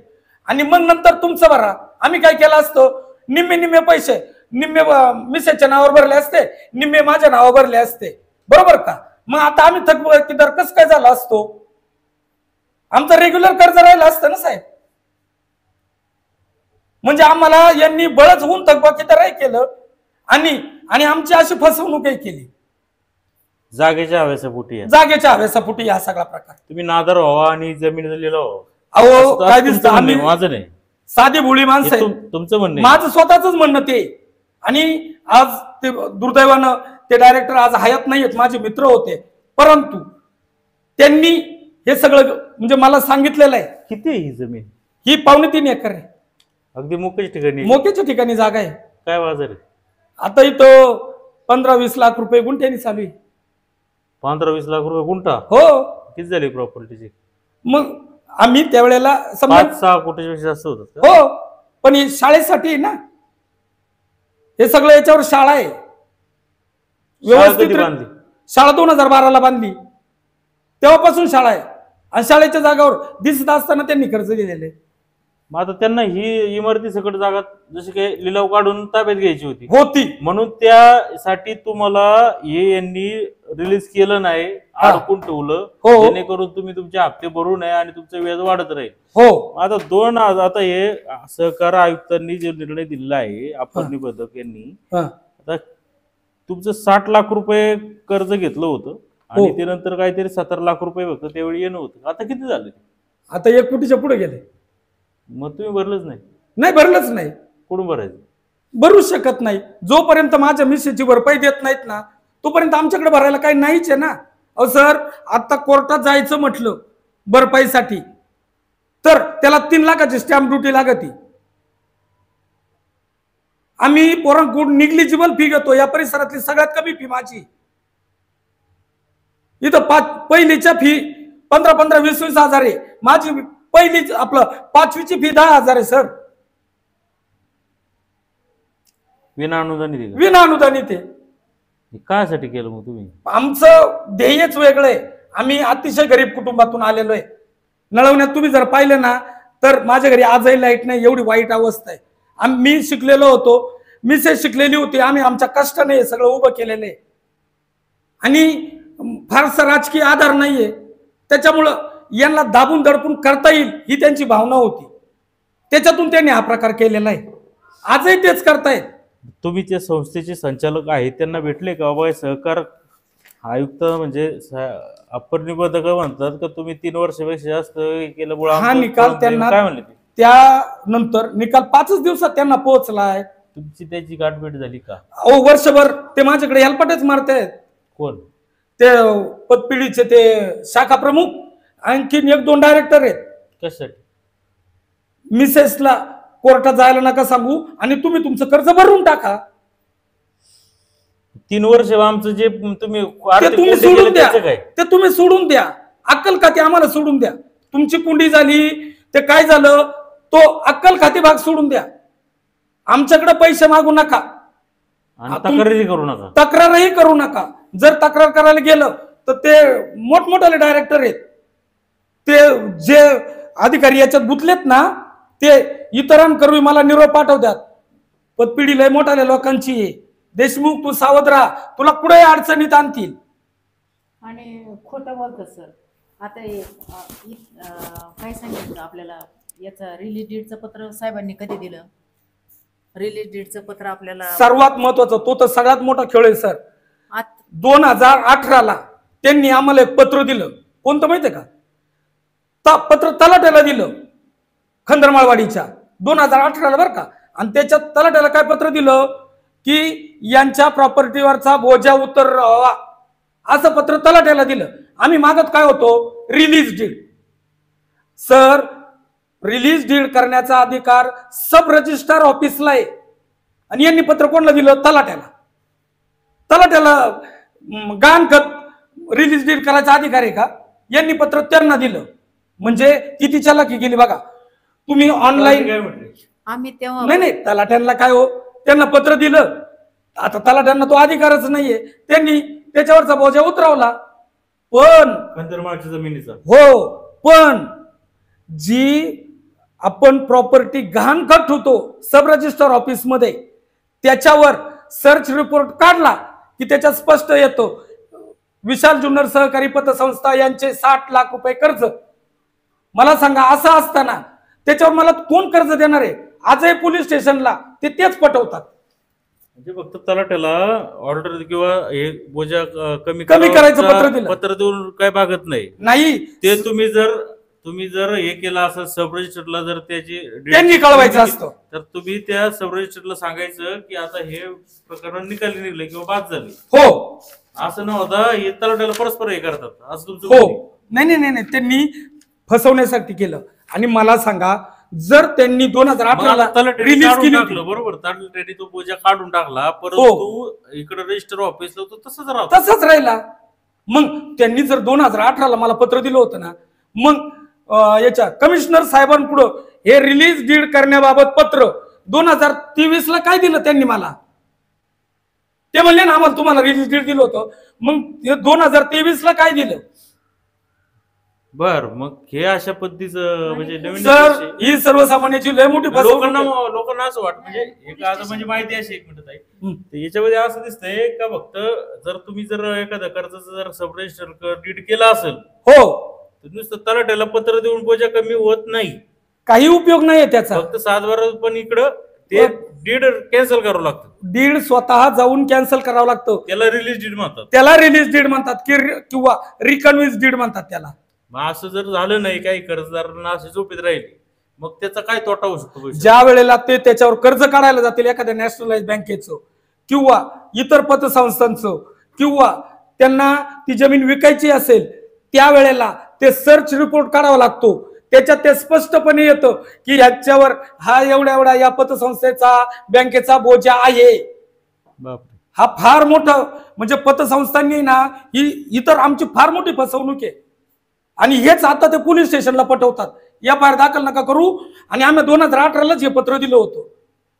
आणि मग नंतर तुमचं भरा, आम्ही काय केलं असतं, निम्मे पैसे निम्मे मिसेसच्या नावावर भरले असते, निम्मे माझ्या नावावर भरले असते. बरोबर का? मग आता आम्ही थकबाकीदार कसं काय झाला असतो? आमचं रेग्युलर कर्ज राहिलं असतं ना साहेब. म्हणजे आम्हाला यांनी बळच होऊन थकबाकीदार केलं आणि आमची अशी फसवणूकही केली.
जागेच्या हव्यासापोटी
जागेच्या हव्यासापोटी हा सगळा प्रकार.
तुम्ही नादर व्हावा आणि जमीन लिहिलं.
अहो, काय दिसतं, आम्ही
माझं नाही,
साधी भोळी माणसं आहे.
तुमचं म्हणणं,
माझं स्वतःच म्हणणं ते. आणि आज ते दुर्दैवानं ते डायरेक्टर आज हयात नाहीयेत, माझे मित्र होते, परंतु त्यांनी हे सगळं म्हणजे मला सांगितलेलं आहे.
किती ही जमीन?
ही 2.5 एकर आहे.
अगदी मोक्याच्या ठिकाणी.
मोक्याच्या ठिकाणी जागा आहे.
काय बाजार आहे?
आता इथं 15-20 लाख रुपये गुंठ्यानी चालू आहे.
15-20 लाख रुपये गुंठा?
हो.
किती झाली प्रॉपर्टीची?
मग आम्ही त्यावेळेला
5-6 कोटीपेक्षा जास्त होत.
हो, पण हे शाळेसाठी ना, हे सगळं याच्यावर शाळा आहे. व्यवस्थित
बांधली
शाळा 2012ला बांधली, तेव्हापासून शाळा आहे. आणि शाळेच्या जागावर दिसत असताना त्यांनी कर्ज दिलेले.
मग आता त्यांना ही इमारती सकट जागा जशी काही लिलाव काढून ताब्यात घ्यायची
होती,
म्हणून त्यासाठी तुम्हाला हे यांनी रिलीज केलं नाही, अडकून ठेवलं, जेणेकरून तुम्ही तुमचे हप्ते भरू नये आणि तुमचं व्याज वाढत राहील.
हो.
आता हे सहकार आयुक्तांनी जो निर्णय दिलेला आहे अपर निबंधक यांनी, आता तुमचं 60 लाख रुपये कर्ज घेतलं होतं आणि ते नंतर काहीतरी 17 लाख रुपये फक्त त्यावेळी येणं होतं. आता किती झालं?
आता 1 कोटीच्या पुढे गेले.
मग तुम्ही भरलंच नाही?
नाही, भरलंच नाही.
कुठून भरायचं?
भरूच शकत नाही. जोपर्यंत माझ्या मिसेसची भरपाई देत नाहीत ना तोपर्यंत आमच्याकडे भरायला काही नाहीच आहे ना. अहो सर, आता कोर्टात जायचं म्हटलं भरपाईसाठी तर त्याला 3 लाखाची स्टॅम्प ड्युटी लागती. आम्ही पोरांकडून निग्लिजिबल फी घेतो. या परिसरातली सगळ्यात कमी फी माझी. इथं पहिलीच्या फी 15-15, 20-20 हजार आहे. माझी पहिली आपलं 5वीची फी 10,000 आहे सर.
विना अनुदानित आहे का?
विना अनुदानित आहे.
हे कायसाठी केलं मग तुम्ही?
आमचं ध्येयच वेगळं आहे. आम्ही अतिशय गरीब कुटुंबातून आलेलो आहे. नळवण्यात तुम्ही जर पाहिलं ना तर माझ्या घरी आजही लाईट नाही, एवढी वाईट अवस्था आहे. मी शिकलेलो होतो, मिसेस शिकलेली होती. आम्ही आमच्या कष्टाने हे सगळं उभं केलेलं आहे आणि फारसा राजकीय आधार नाहीये. त्याच्यामुळं यांना दाबून दडपून करता येईल ही त्यांची भावना होती. त्याच्यातून त्यांनी हा प्रकार केलेला आहे. आजही तेच करतायत.
तुम्ही त्या संस्थेचे संचालक आहेत, त्यांना भेटले का बाबा? सहकार आयुक्त म्हणजे अप्पर निबंधक म्हणतात का तुम्ही 3 वर्षापेक्षा जास्त केल्यामुळे
हा निकाल त्यांना
काय म्हणले?
त्यानंतर निकाल 5 दिवसात त्यांना पोहोचलाय.
तुमची त्याची गाठभेट झाली का?
अहो वर्षभर ते माझ्याकडे हेलपाटेच मारतायत.
कोण?
ते पतपिढीचे ते शाखा प्रमुख, आणखीन 1-2 डायरेक्टर आहेत.
कशासाठी?
मिसेसला कोर्टात जायला नका सांगू आणि तुम्ही तुमचं कर्ज भरून टाका.
3 वर्ष आमचं जे तुम्ही
ते तुम्ही सोडून द्या. ते तुम्ही सोडून द्या. अक्कल खाती आम्हाला सोडून द्या. तुमची कुंडी झाली ते काय झालं तो अक्कल खाती भाग सोडून द्या. आमच्याकडे पैसे मागू नका
आणि तक्रारही करू नका.
तक्रारही करू नका. जर तक्रार करायला गेलं तर ते मोठमोठाले डायरेक्टर आहेत, ते जे अधिकारी याच्यात गुंतलेत ना ते इतरांकरवी मला निरोप पाठवतात. पतपिढी लय मोठाल्या लोकांची आहे. देशमुख तू सावध राहा, तुला कुठे अडचणीत आणतील.
आणि खोटं बोलतात सर. आता काय सांगितलं आपल्याला, याचं रिलीज डेटचं पत्र साहेबांनी कधी दिलं? रिलीज डेटचं पत्र आपल्याला
सर्वात महत्वाचं तो तर सगळ्यात मोठा खेळ आहे सर. 2018ला त्यांनी आम्हाला एक पत्र दिलं. कोणतं माहितीये का? पत्र तलाट्याला दिलं खंदरमाळवाडीच्या 2018ला बरं का. आणि त्याच्यात तलाट्याला काय पत्र दिलं की यांच्या प्रॉपर्टीवरचा बोजा उतरवा असं पत्र तलाट्याला दिलं. आम्ही मागत काय होतो? Release deed. Sir, release deed करण्याचा अधिकार सब रजिस्ट्रार ऑफिसला आहे आणि यांनी पत्र कोणाला दिलं? तलाट्याला. तलाट्याला गहाणखत रिलीज डीड करायचा अधिकार आहे का? यांनी पत्र त्यांना दिलं. म्हणजे किती चालाकी गेली बघा. तुम्ही ऑनलाईन
आम्ही तेव्हा
नाही तलाट्यांना काय हो, त्यांना पत्र दिलं. आता तलाट्यांना तो अधिकारच नाहीये. त्यांनी त्याच्यावरचा बोजा उतरवला. पण
खंदरमाळच्या जमिनीचा
हो, पण जी आपण प्रॉपर्टी गहाणखत ठेवतो सब रजिस्टर ऑफिस मध्ये त्याच्यावर सर्च रिपोर्ट काढला की त्याच्यात स्पष्ट येतो विशाल जुन्नर सहकारी पतसंस्था यांचे 60 लाख रुपये कर्ज. मला सांगा, असं असताना त्याच्यावर मला कोण कर्ज देणार आहे? आजही पोलीस स्टेशनला तेच पटवतात.
म्हणजे फक्त तलाट्याला ऑर्डर किंवा हे बोजा कमी
करायचं पत्र दिलं.
पत्र देऊन काय भागत
नाही.
ते तुम्ही जर हे केलं असं सब रजिस्टरला जर त्याची
त्यांनी कळवायचं असतं
तर तुम्ही त्या सब रजिस्टरला सांगायचं की आता हे प्रकरण निकाली निघले किंवा बाद झाले.
हो,
असं न होता हे तलाट्याला परस्पर हे करतात असं तुमचं.
हो, नाही त्यांनी फसवण्यासाठी केलं. आणि मला सांगा, जर त्यांनी 2018ला रिलीज केली
टाकलं बरोबर, तलाट्याने तो बोजा काढून टाकला, परंतु इकडे रजिस्टर ऑफिसला तो तसंच
राहिला. मग त्यांनी जर 2018ला मला पत्र दिलं होतं ना, मग याच्या कमिशनर साहेबांपुढं हे रिलीज डीड करण्याबाबत पत्र 2023ला काय दिलं त्यांनी मला? ते म्हणले ना आम्हाला तुम्हाला रिलीज डीड दिलं होतं. मग 2023ला काय दिलं?
बर, मग हे अशा पद्धतीचं म्हणजे नवीन
सर, ही सर्वसामान्याची लय मोठी
लोकांना असं वाटतं म्हणजे एक आता म्हणजे माहिती अशी 1 मिनिट आहे याच्यामध्ये असं दिसतंय का फक्त जर तुम्ही जर एखाद्या कर्जाचं जर सब रजिस्टर डीड केला असेल
हो
तर नुसतं तलाट्याला पत्र देऊन बोजा कमी होत नाही,
काही उपयोग नाहीये त्याचा.
फक्त 7 बारा पण इकडं ते डीड कॅन्सल करावं लागतं.
डीड स्वतः जाऊन कॅन्सल करावं लागतं.
त्याला रिलीज डीड म्हणतात.
त्याला रिलीज डीड म्हणतात किंवा रिकन्व्हिन्स डीड म्हणतात त्याला.
मग असं जर झालं नाही, काही कर्जदारांना असे झोपेत राहिले, मग त्याचा काय तोटा होऊ शकतो भविष्यात?
ज्या वेळेला ते त्याच्यावर कर्ज काढायला जातील एखाद्या नॅशनलाइज बँकेचं किंवा इतर पतसंस्थांचं किंवा त्यांना ती जमीन विकायची असेल त्यावेळेला ते सर्च रिपोर्ट काढावा लागतो. त्याच्यात ते स्पष्टपणे येतं की याच्यावर हा एवढ्या एवढा या पतसंस्थेचा बँकेचा बोजा आहे.
बापरे.
हा फार मोठा म्हणजे पतसंस्थांनी ना ही इतर आमची फार मोठी फसवणूक आहे. आणि हेच आता ते पोलीस स्टेशनला पटवतात, FIR दाखल नका करू. आणि आम्ही 2018लाच हे पत्र दिलं होतं.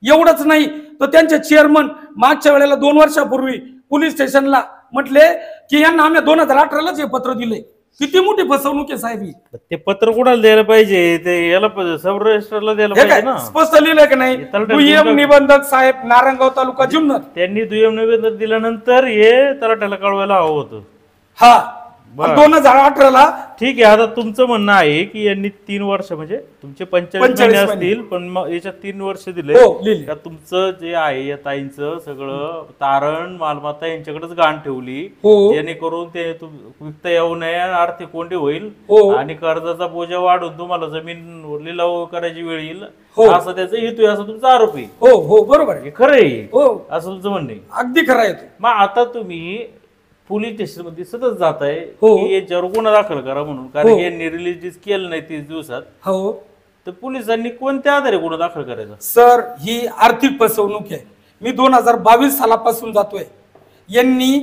एवढंच नाही तर त्यांचे चेअरमन मागच्या वेळेला 2 वर्षापूर्वी पोलीस स्टेशनला म्हटले की यांना आम्ही 2018लाच हे पत्र दिले. किती मोठी फसवणूक आहे साहेब ही.
ते पत्र कुणाला द्यायला पाहिजे? ते याला सब रजिस्टरला द्यायला
हे
पाहिजे
काय
ना.
स्पष्ट लिहिलंय की नाही? दुय्यम निबंधक साहेब नारायणगाव तालुका जुन्नर.
त्यांनी दुय्यम निवेदन दिल्यानंतर हे तलाट्याला कळवायला हवं होतं.
हा
बरं.
2018ला
ठीक आहे. आता तुमचं म्हणणं आहे की यांनी 3 वर्ष म्हणजे तुमचे 45 महिने
45
असतील पण मग याच्यात 3 वर्ष दिले
हो लिहिले.
का तुमचं जे आहे या ताईंचं सगळं तारण मालमत्ता यांच्याकडेच गाण ठेवली
हो.
जेणेकरून ते विकता येऊ नये आणि आर्थिक कोंडी होईल
हो.
आणि कर्जाचा बोजा वाढून तुम्हाला जमीन लिलाव करायची वेळ येईल
हो.
असं त्याचं हेतू आहे, असं तुमचा आरोप आहे.
हो हो बरोबर आहे.
हे खरं आहे
हो
असं तुमचं म्हणणं आहे.
अगदी खरं आहे.
मग आता तुम्ही पोलीस स्टेशन मध्ये सतत जाताय
हो.
की याच्यावर गुन्हा दाखल करा म्हणून, कारण
हो.
यांनी रिलीज केलं नाही 30 दिवसात,
हो
तर पोलिसांनी कोणत्या आधारे गुन्हा दाखल करायचा?
सर ही आर्थिक फसवणूक आहे. मी 2022 सालापासून जातोय. यांनी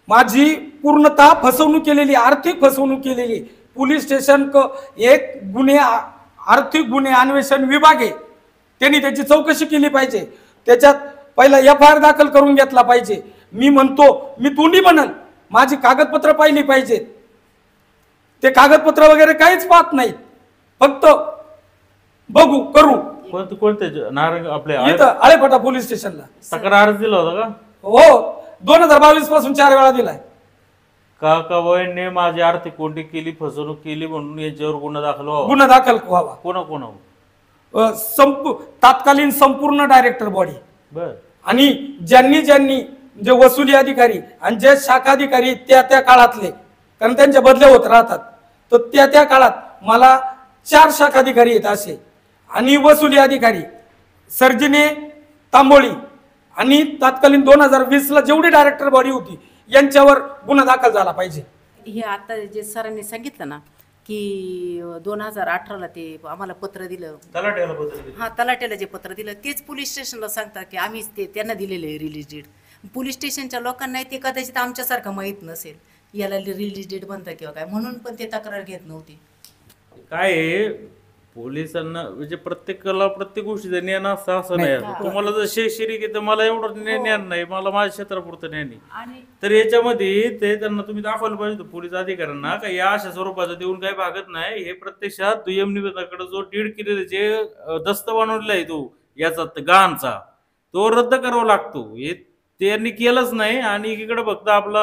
माझी पूर्णतः फसवणूक केलेली, आर्थिक फसवणूक केलेली. पोलीस स्टेशन एक आर्थिक गुन्हे अन्वेषण विभाग आहे. त्यांनी त्याची चौकशी केली पाहिजे. त्याच्यात पहिला FIR दाखल करून घेतला पाहिजे. मी म्हणतो, मी तोंडी म्हणल, माझी कागदपत्र पाहिली पाहिजेत. ते कागदपत्र वगैरे काहीच पाहत नाहीत, फक्त बघू करू.
कोणते नारंग आपल्या
इथं आळेफाटा पोलीस स्टेशनला
तक्रार अर्ज दिला होता का?
हो 2022 पासून 4 वेळा दिलाय.
का वयांनी माझी आर्थिक कोंडी केली, फसवणूक केली म्हणून याच्यावर गुन्हा दाखल व्हावा.
गुन्हा दाखल व्हावा.
कोणा
तात्कालीन संपूर्ण डायरेक्टर बॉडी
बर.
आणि ज्यांनी जे वसुली अधिकारी आणि जे शाखा अधिकारी त्या काळातले, कारण त्यांच्या बदल्या होत राहतात, तर त्या काळात मला 4 शाखा अधिकारी आहेत असे. आणि वसुली अधिकारी सर्जिने तांबोळी आणि तात्कालीन 2020ला जेवढी डायरेक्टर बॉडी होती यांच्यावर गुन्हा दाखल झाला पाहिजे.
हे आता जे सरांनी सांगितलं ना की 2018ला ते आम्हाला पत्र दिलं,
तलाट्याला पत्र दिलं.
हा तलाट्याला जे पत्र दिलं तेच पोलीस स्टेशनला सांगतात की आम्हीच ते त्यांना दिलेलं आहे रिलीज डेट. पोलीस स्टेशनच्या लोकांना ते कदाचित आमच्यासारखं माहीत नसेल याला रिलीज डेट बनतं किंवा काय, म्हणून पण ते तक्रार घेत नव्हती.
काय आहे, पोलिसांना म्हणजे प्रत्येकाला प्रत्येक गोष्टीचं ज्ञान असतं असं नाही. तुम्हाला जर शेरी की तर मला एवढं ज्ञान नाही, मला माझ्या क्षेत्रापुरतं ज्ञान आहे.
आणि
तर याच्यामध्ये ते त्यांना तुम्ही दाखवलं पाहिजे पोलीस अधिकाऱ्यांना का या अशा स्वरूपाचं देऊन काही भागत नाही. हे प्रत्यक्षात दुय्यम निवेदनाकडे जो डीड केलेले जे दस्त बनवलेला आहे तो याचा गानचा, तो रद्द करावा लागतो. हे त्यांनी केलंच नाही आणि एकीकडे फक्त आपला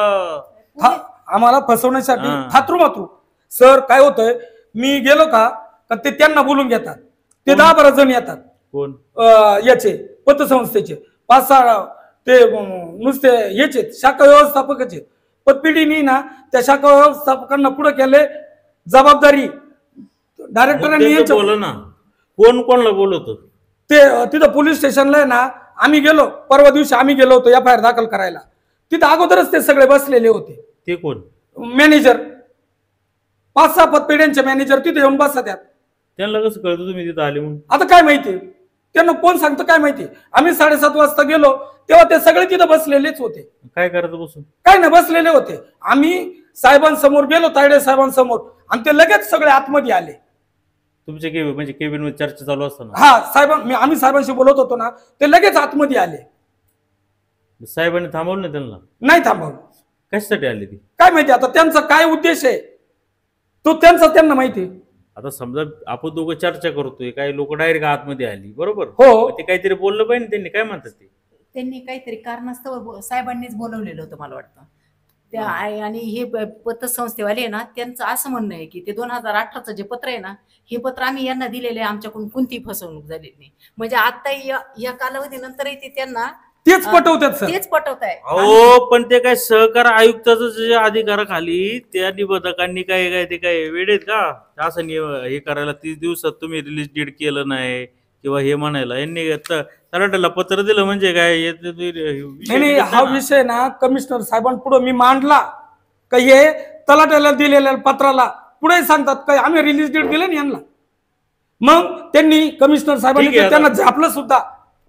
आम्हाला फसवण्यासाठी
हा.
फात्रू सर काय होतंय, मी गेलो का ते त्यांना बोलून घेतात. ते 10-12 जण येतात.
कोण
याचे पतसंस्थेचे 5-6 ते नुसते याचे शाखा व्यवस्थापकाचे पतपिढीनी ना त्या शाखा व्यवस्थापकांना पुढे केले जबाबदारी डायरेक्टरांनी
बोल ना. कोण कोणला बोलवतो
ते तिथं पोलीस स्टेशनला आहे ना. आम्ही गेलो परवा दिवशी, आम्ही गेलो होतो FIR दाखल करायला. तिथं अगोदरच ते सगळे बसलेले होते.
ते कोण?
मॅनेजर 5-6 पतपेढ्यांचे मॅनेजर तिथे येऊन बसतात.
त्यांना कसं कळतं तुम्ही तिथं आले म्हणून?
आता काय माहिती त्यांना कोण सांगतं काय माहिती. आम्ही 7:30 वाजता गेलो तेव्हा ते सगळे तिथं बसलेलेच होते.
काय करायचं बसून?
काय नाही बसलेले होते. आम्ही साहेबांसमोर गेलो, तायडे साहेबांसमोर, आणि ते लगेच सगळे आतमध्ये आले.
तुमच्या केबिन म्हणजे केबिन मध्ये चर्चा चालू असताना
हा आम्ही साहेबांशी बोलत होतो ना, ते लगेच आतमध्ये आले.
साहेबांनी थांबवलं नाही त्यांना?
नाही थांबवलं.
कशासाठी आली ती
काय माहिती आता त्यांचा काय उद्देश आहे तो त्यांना माहिती.
आता समजा आपण दोघं चर्चा करतोय, काही लोक डायरेक्ट आतमध्ये आली, बरोबर?
हो.
ते काहीतरी बोललं पाहिजे. त्यांनी काय म्हणतात ते?
त्यांनी काहीतरी कारणास्तव साहेबांनीच बोलवलेलं होतं मला वाटतं त्या. आणि हे पतसंस्थेवाले आहे ना, त्यांचं असं म्हणणं आहे की ते 2018चं जे पत्र आहे ना, हे पत्र आम्ही यांना दिलेले आहे, आमच्याकडून कोणतीही फसवणूक झालेली नाही. म्हणजे आता या कालावधीनंतरही ते त्यांना
तेच पटवतात सर.
तेच पटवताय.
अहो पण ते काय सहकार आयुक्ताचं जे अधिकाराखाली त्या निबंधकांनी काय ते काय वेळेत का असं हे करायला 30 दिवसात तुम्ही रिलीज डेट केलं नाही किंवा हे म्हणायला यांनी तलाट्याला पत्र दिलं म्हणजे काय
नाही नाही, हा विषय ना कमिशनर साहेबांपुढे मी मांडला का हे तलाट्याला दिलेल्या पत्राला पुढे सांगतात काय आम्ही रिलीज डेट दिलं ना यांना. मग त्यांनी कमिशनर साहेबांनी त्यांना झापलं सुद्धा.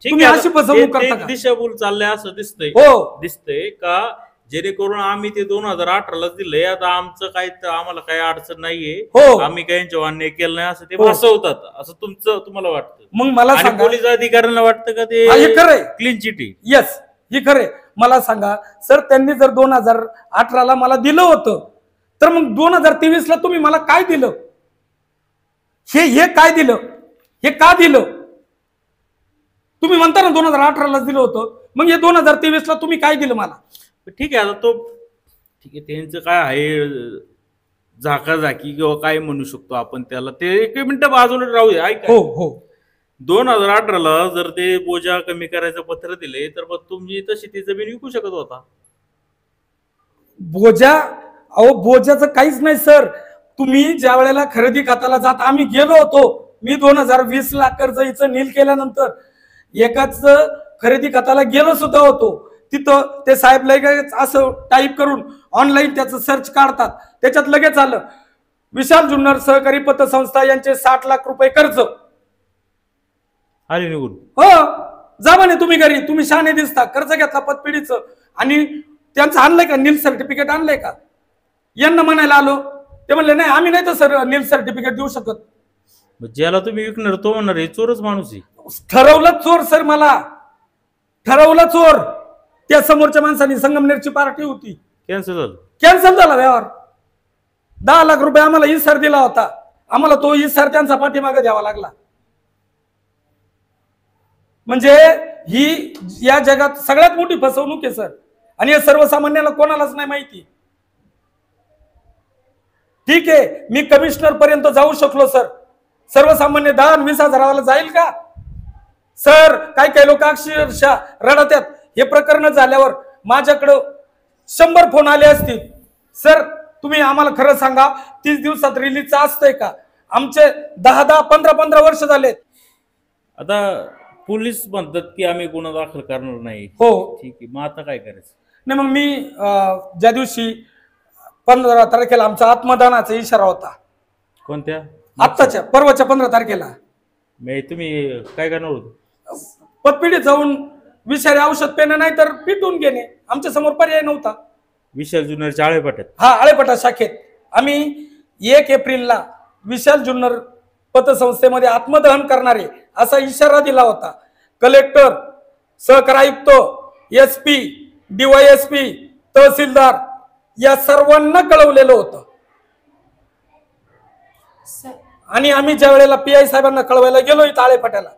तुम्ही अशी फसवणूक करता का?
दिशाभूल चाललंय असं दिसतंय.
हो
दिसतंय का जेणेकरून आम्ही ते 2018 दिलंय आता आमचं काय आम्हाला काही अडचण नाहीये
हो.
आम्ही काही यांच्यावर अन्याय केलं नाही असं ते
हो.
भासवतात असं तुम्हाला वाटतं.
मग मला
आणि
सांगा,
पोलीस अधिकाऱ्यांना वाटतं का ते
हा, हे खरंय.
क्लीन चिटी.
येस, हे खरे. मला सांगा सर, त्यांनी जर 2018ला मला दिलं होतं तर मग 2023ला तुम्ही मला काय दिलं? हे काय दिलं? हे का दिलं? तुम्ही म्हणता ना 2018ला दिलं होतं, मग हे 2023ला तुम्ही काय दिलं मला?
ठीक आहे आता तो ठीक आहे त्यांचं काय आहे झाकाझाकी किंवा काय म्हणू शकतो आपण त्याला ते एक मिनिटं बाजूला राहू दे. ऐका
हो हो
2018ला जर ते बोजा कमी करायचं पत्र दिले तर मग तुम्ही तशी ती जमीन विकू शकत होता.
बोजा, अहो बोजाचं काहीच नाही सर. तुम्ही ज्या वेळेला खरेदी खताला जात आम्ही गेलो होतो, मी 2020ला कर्ज नील केल्यानंतर एकाच खरेदी खताला गेलो सुद्धा होतो. तिथं ते साहेब लगेच असं टाईप करून ऑनलाईन त्याचं सर्च काढतात, त्याच्यात लगेच आलं विशाल जुन्नर सहकारी पतसंस्था यांचे 60 लाख रुपये कर्ज.
आले निघून.
हो, जा म्हणे तुम्ही घरी, तुम्ही शहाणे दिसता, कर्ज घेतला पतपिढीचं. आणि त्यांचं आणलंय का नील सर्टिफिकेट आणलंय का? यांना म्हणायला आलो, ते म्हणले नाही आम्ही नाही तर सर नील सर्टिफिकेट देऊ शकत.
ज्याला तुम्ही विकणार तो म्हणणार हे चोरच माणूस आहे.
ठरवलं चोर सर, मला ठरवलं चोर. त्या समोरच्या माणसाने संगमनेरची पार्टी होती,
कॅन्सल झालं.
कॅन्सल झाला व्यवहार. 10 लाख रुपये आम्हाला इसार दिला होता, आम्हाला तो इसार त्यांचा पाठीमागे द्यावा लागला. म्हणजे ही या जगात सगळ्यात मोठी फसवणूक आहे सर. आणि हे सर्वसामान्याला कोणालाच नाही माहिती. ठीक आहे, मी कमिशनर पर्यंत जाऊ शकलो सर, सर्वसामान्य 10-20 हजाराला जाईल का सर? काही लोक अक्षरशः रडतात. हे प्रकरण झाल्यावर माझ्याकडं 100 फोन आले असतील. सर तुम्ही आम्हाला खरं सांगा, 30 दिवसात रिलीजचं असतंय का? आमचे 10-10, 15-15 वर्ष झाले.
आता पोलीस म्हणतात की आम्ही गुन्हा दाखल करणार नाही.
हो
ठीक आहे, मग आता काय करायचं?
नाही, मग मी ज्या दिवशी 15 तारखेला आमचा आत्मदानाचा इशारा होता,
कोणत्या?
आत्ताच्या परवाच्या 15 तारखेला
तुम्ही काय करणार होतो?
पतपिढीत जाऊन विषारी औषध पेणं नाही तर पिटून घेणे, आमच्या समोर पर्याय नव्हता.
विशाल जुन्नरच्या आळेपाट्यात.
हा, आळेपाटा शाखेत आम्ही 1 एप्रिलला विशाल जुन्नर पतसंस्थेमध्ये आत्मदहन करणारे असा इशारा दिला होता. कलेक्टर, सहकार आयुक्त, SP, DYSP, तहसीलदार या सर्वांना कळवलेलं होतं. आणि आम्ही ज्या वेळेला PI साहेबांना कळवायला गेलो इथं आळेपाट्याला,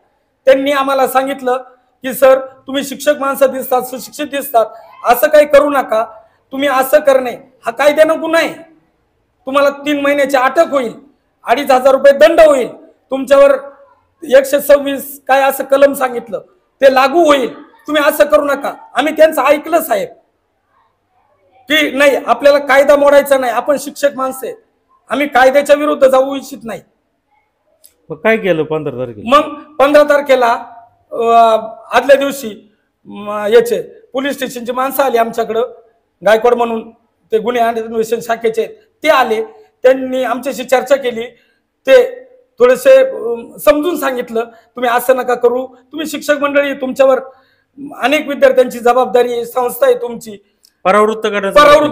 त्यांनी आम्हाला सांगितलं की सर तुम्ही शिक्षक माणसं दिसतात, सुशिक्षित दिसतात, असं काही करू नका. तुम्ही असं करणे हा कायद्यानं गुन्हा आहे. तुम्हाला 3 महिन्याची अटक होईल, 2,500 रुपये दंड होईल, तुमच्यावर 126 काय असं कलम सांगितलं ते लागू होईल. तुम्ही असं करू नका. आम्ही त्यांचं ऐकलं साहेब की नाही आपल्याला कायदा मोडायचा नाही, आपण शिक्षक माणसं आहे, आम्ही कायद्याच्या विरुद्ध जाऊ इच्छित नाही.
मग काय केलं 15 तारखेला?
मग 15 तारखेला आदल्या दिवशी याचे पोलीस स्टेशनची माणसं आली आमच्याकडं, गायकवाड म्हणून ते गुन्हे अन्वेषण शाखेचे ते आले. त्यांनी आमच्याशी चर्चा केली. ते थोडेसे समजून सांगितलं तुम्ही असं नका करू, तुम्ही शिक्षक मंडळी, तुमच्यावर अनेक विद्यार्थ्यांची जबाबदारी आहे, संस्था आहे तुमची, परावृत्त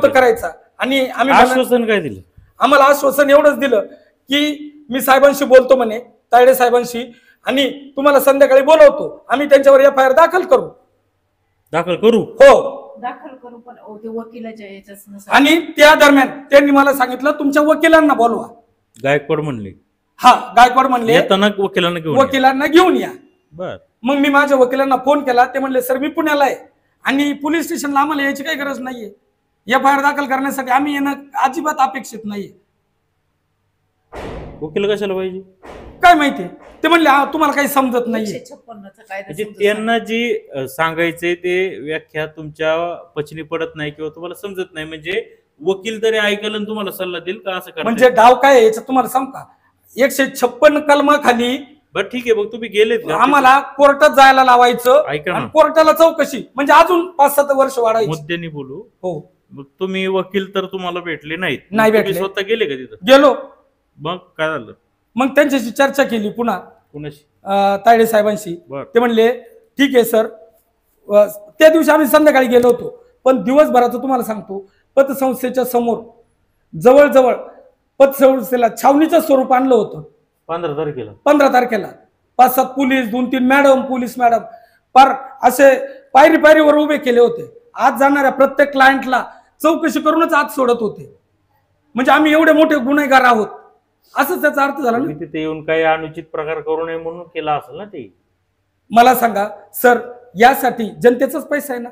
करायचा. आणि आम्ही
आश्वासन काय दिलं?
आम्हाला आश्वासन एवढंच दिलं की मी साहेबांशी बोलतो म्हणे, तायडे साहेबांशी, आणि तुम्हाला संध्याकाळी बोलवतो, आम्ही त्यांच्यावर FIR दाखल करू. हो
दाखल करू, पण ते वकिलाच्या याच्याच नसेल.
आणि त्या दरम्यान त्यांनी मला सांगितलं तुमच्या वकिलांना बोलवा.
गायकवाड म्हणले.
हा, गायकवाड म्हणले
येताना वकिलांना
घेऊन या.
बर.
मग मी माझ्या वकिलांना फोन केला. ते म्हणले सर मी पुण्याला आहे आणि पोलीस स्टेशनला आम्हाला यायची काही गरज नाहीये, FIR दाखल करण्यासाठी आम्ही येणं अजिबात अपेक्षित नाहीये.
वकील कशाला पाहिजे?
काय माहितीये ते म्हणले तुम्हाला काही समजत नाहीये.
156 चं कायदा
म्हणजे
समजून
त्यांना जी सांगायचंय ते व्याख्या तुमच्या पचनी पडत नाही किंवा तुम्हाला समजत नाही, म्हणजे वकील तरी ऐकलं आणि तुम्हाला सल्ला देईल का असं
म्हणजे डाव काय आहे याचं तुम्हाला सांग का, 156 कलमाखाली
बरं ठीक आहे, मग तुम्ही गेलेत का?
आम्हाला कोर्टात जायला लावायचं
ऐका ना.
आणि कोर्टाला चौकशी, म्हणजे अजून 5-7 वर्ष वाढायची.
मुद्द्यानी बोलू.
हो
मग तुम्ही वकील तर तुम्हाला भेटले नाहीत,
नाही
तुम्ही
भेटले.
स्वतः गेले का तिथं?
गेलो,
मग काय झालं?
मग त्यांच्याशी चर्चा केली पुन्हा
कुणाशी?
तायडे साहेबांशी.
बर.
ते म्हणले ठीक आहे सर. त्या दिवशी आम्ही संध्याकाळी गेलो होतो, पण दिवसभराचं तुम्हाला सांगतो, पतसंस्थेच्या समोर जवळजवळ पतसंस्थेला छावणीचं स्वरूप आणलं होतं.
15 तारखेला
15 तारखेला 5-7 पोलीस, 2-3 मॅडम, पोलीस मॅडम पार असे पायरी पायरीवर उभे केले होते. आज जाणाऱ्या प्रत्येक क्लायंटला चौकशी करूनच आज सोडत होते. म्हणजे आम्ही एवढे मोठे गुन्हेगार आहोत असंच त्याचा अर्थ झाला ना.
तुम्ही तिथे येऊन काही अनुचित प्रकार करू नये म्हणून केला असेल ना ते.
मला सांगा सर, यासाठी जनतेचाच पैसा आहे ना,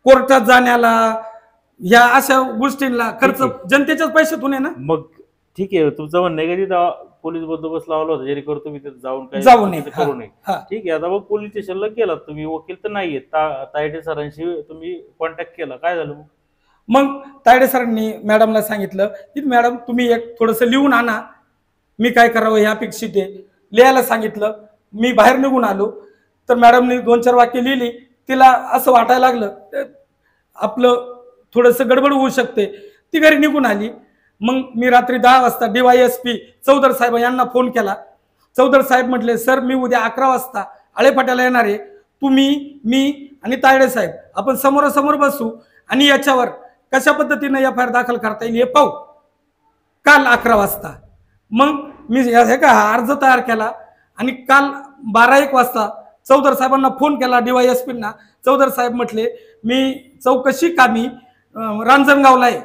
कोर्टात जाण्याला या अशा गोष्टींना खर्च
ठीक
जनतेच्याच पैशातून आहे ना.
मग ठीक आहे, तुमचं म्हणणं आहे का तिथं पोलीस बंदोबस्त लावला होता जेणेकरून तुम्ही तिथे जाऊन काही
जाऊ नये.
चुकीचं करू नये.
हा.
ठीक आहे, आता मग पोलीस स्टेशनला गेलात तुम्ही, वकील तर नाहीये, तायडे सरांशी तुम्ही कॉन्टॅक्ट केला, काय झालं मग?
मग तायडे सरांनी मॅडमला सांगितलं की मॅडम तुम्ही एक थोडंसं लिहून आणा, मी काय करावं हे अपेक्षित आहे. लिहायला सांगितलं. मी बाहेर निघून आलो तर मॅडमनी 2-4 वाक्य लिहिली. तिला असं वाटायला लागलं आपलं थोडंसं गडबड होऊ शकते, ती घरी निघून आली. मग मी रात्री 10 वाजता DYSP चौधर साहेब यांना फोन केला. चौधर साहेब म्हटले सर मी उद्या 11 वाजता आळेफाट्याला येणार आहे, तुम्ही, मी आणि तायडे साहेब आपण समोरासमोर बसू आणि याच्यावर कशा पद्धतीने FIR दाखल करता येईल हे पाहू. काल 11 वाजता मग मी हे का अर्ज तयार केला आणि काल 12-1 वाजता चौधर साहेबांना फोन केला, DYSPंना. चौधर साहेब म्हटले मी चौकशी कामी रांजणगावला आहे.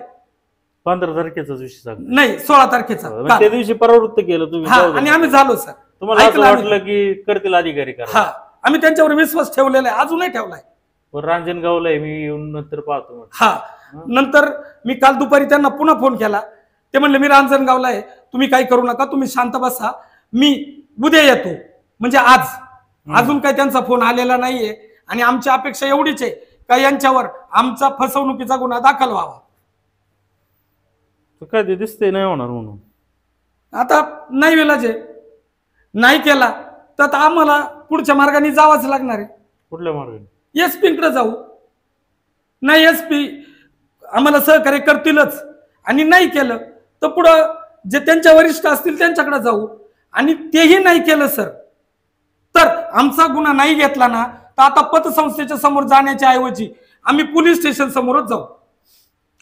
15 तारखेचाच विषय सांग.
नाही 16 तारखेचा
मग
काल.
त्या दिवशी परावृत्त केलं तुम्ही.
हा, आणि आम्ही झालो सर.
तुम्हाला असं
ऐकलं आम्ही.
वाटलं की करतील अधिकारी करा.
हा, आम्ही त्यांच्यावर विश्वास ठेवलेला आहे, अजूनही ठेवलाय.
रांजणगावला आहे, मी येऊन नंतर पाहतो म्हटलं.
हा, नंतर मी काल दुपारी त्यांना पुन्हा फोन केला. ते म्हणले मी रांजणगावला आहे, तुम्ही काही करू नका, तुम्ही शांत बसा, मी उद्या येतो. म्हणजे आज अजून काही त्यांचा फोन आलेला नाहीये आणि आमची अपेक्षा एवढीच आहे का यांच्यावर आमचा फसवणुकीचा गुन्हा दाखल व्हावा.
काय ते दिसते नाही होणार म्हणून.
आता नाही विलाज आहे, नाही केला तर आता आम्हाला पुढच्या मार्गाने जावंच लागणार आहे.
कुठल्या मार्गाने?
SP जाऊ. नाही SP आम्हाला सहकार्य करतीलच आणि नाही केलं तर पुढं जे त्यांच्या वरिष्ठ असतील त्यांच्याकडे जाऊ. आणि तेही नाही केलं सर तर आमचा गुन्हा नाही घेतला ना तर आता पतसंस्थेच्या समोर जाण्याच्या ऐवजी आम्ही पोलीस स्टेशन समोरच जाऊ.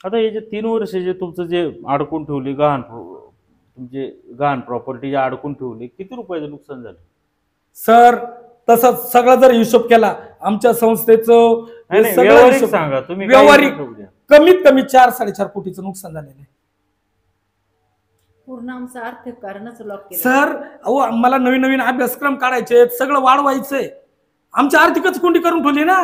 आता हे जे 3 वर्ष जे तुमचं जे अडकून ठेवली तुमचे गहाण प्रॉपर्टी जे अडकून ठेवली, किती रुपयाचं नुकसान झालं?
सर तसंच सगळा जर हिशोब केला आमच्या संस्थेचं
नाही,
सगळं
व्यावहारिक
हिशोब-
सांगा तुम्ही.
व्यावहारिक
काय द्या.
कमीत कमी 4-4.5 कोटीचं नुकसान झालेलं आहे.
पूर्ण आमचं आर्थिक कारणच लॉक केलं.
सर अहो आम्हाला नवीन नवीन अभ्यासक्रम काढायचे, सगळं वाढवायचंय, आमची आर्थिकच कोंडी करून ठेवली ना.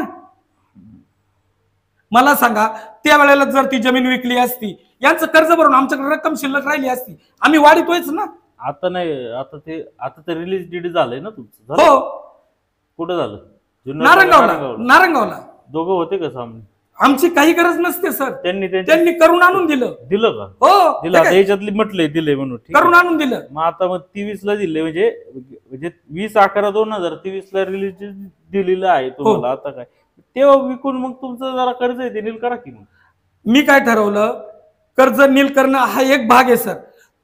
मला सांगा त्या वेळेला जर ती जमीन विकली असती, यांचं कर्ज भरून आमच्याकडे रक्कम शिल्लक राहिली असती, आम्ही वाढीतोयच ना.
आता नाही, आता ते रिलीज डीड झालंय ना तुमचं. झालं?
हो,
कुठं झालं?
नारंगावला
दोघं होते का सामने?
आमची काही गरज नसते सर,
त्यांनी
त्यांनी करून आणून दिलं.
दिलं का?
हो,
दिलं. आता याच्यातली म्हटलंय दिले म्हणून. ठीक आहे.
करून आणून दिलं.
मग आता 23 ला दिले, म्हणजे 20/11/2023 ला रिलीज दिलेलं आहे तुम्हाला. आता काय तेव्हा विकून मग तुमचं जरा कर्ज आहे ते नील करा की. मग
मी काय ठरवलं, कर्ज नील करणं हा एक भाग आहे सर.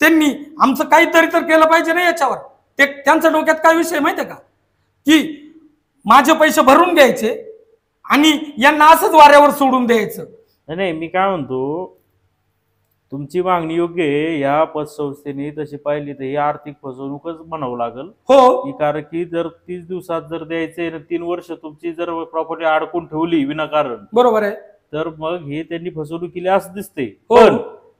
त्यांनी आमचं काहीतरी तर केलं पाहिजे ना याच्यावर. ते त्यांच्या डोक्यात काय विषय माहितीये का, की माझे पैसे भरून घ्यायचे आणि यांना असंच वाऱ्यावर सोडून द्यायचं.
नाही, मी काय म्हणतो, तुमची मागणी योग्य आहे. या पतसंस्थेने तशी पाहिली तर ही आर्थिक फसवणूकच म्हणावं लागेल.
हो,
कारण की जर 30 दिवसात जर द्यायचे, 3 वर्ष तुमची जर प्रॉपर्टी अडकून ठेवली विनाकारण,
बरोबर आहे.
तर मग हे त्यांनी फसवणूक केली असं दिसते.
हो.
पण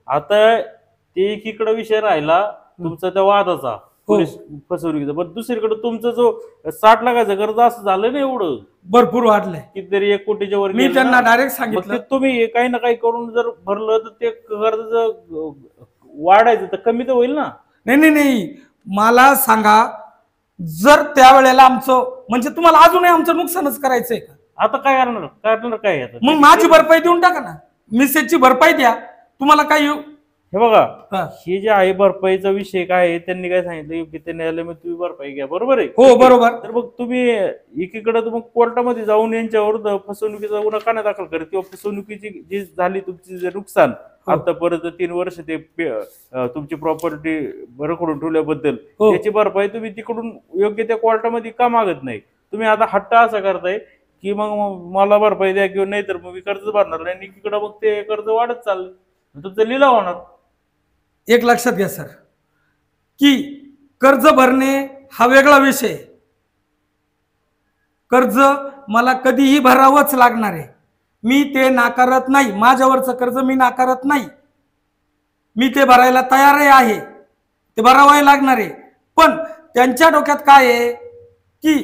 आता ते एकीकडे विषय राहिला तुमचा त्या वादाचा, पोलीस फसवणुकीचा. पण दुसरीकडे तुमचं जो 60 लाखाचं कर्ज असं झालं ना, एवढं
भरपूर वाढलंय.
कितीतरी 1 कोटीच्या वर
मी
गेलं
त्यांना
ना.
डायरेक्ट
मग
सांगितलं,
ते तुम्ही काही ना काही करून जर भरलं तर ते कर्ज वाढायचं तर कमी तर होईल ना.
नाही, मला सांगा, जर त्यावेळेला आमचं म्हणजे तुम्हाला अजूनही आमचं नुकसानच करायचंय का?
आता काय करणार काय आता?
मग माझी भरपाई देऊन टाका ना, मिसेसची भरपाई द्या. तुम्हाला काय
हे बघा,
हा.
हे जे आहे भरपाईचा विषय काय आहे, त्यांनी काय सांगितलं योग्य ते न्यायालयामध्ये तुम्ही भरपाई घ्या, बरोबर आहे?
हो बरोबर.
तर मग तुम्ही एकीकडे मग कोर्टामध्ये जाऊन यांच्यावर फसवणुकीचा गुन्हा का नाही दाखल करत, किंवा फसवणुकीची जी झाली तुमची जे नुकसान आतापर्यंत 3 वर्ष ते तुमची प्रॉपर्टी रखडून ठेवल्याबद्दल
हो.
त्याची भरपाई तुम्ही तिकडून योग्य त्या कोर्टामध्ये का मागत नाही? तुम्ही आता हट्ट असा करताय की मग मला भरपाई द्या, किंवा नाही तर मग मी कर्ज भरणार नाही, आणि एकीकडे मग ते कर्ज वाढत चाललं, तुमचा लिलाव होणार.
एक लक्षात घ्या सर, की कर्ज भरणे हा वेगळा विषय. कर्ज मला कधीही भरावंच लागणार आहे, मी ते नाकारत नाही. माझ्यावरचं कर्ज मी नाकारत नाही, मी ते भरायला तयारही आहे, ते भरावं लागणार आहे. पण त्यांच्या डोक्यात काय आहे की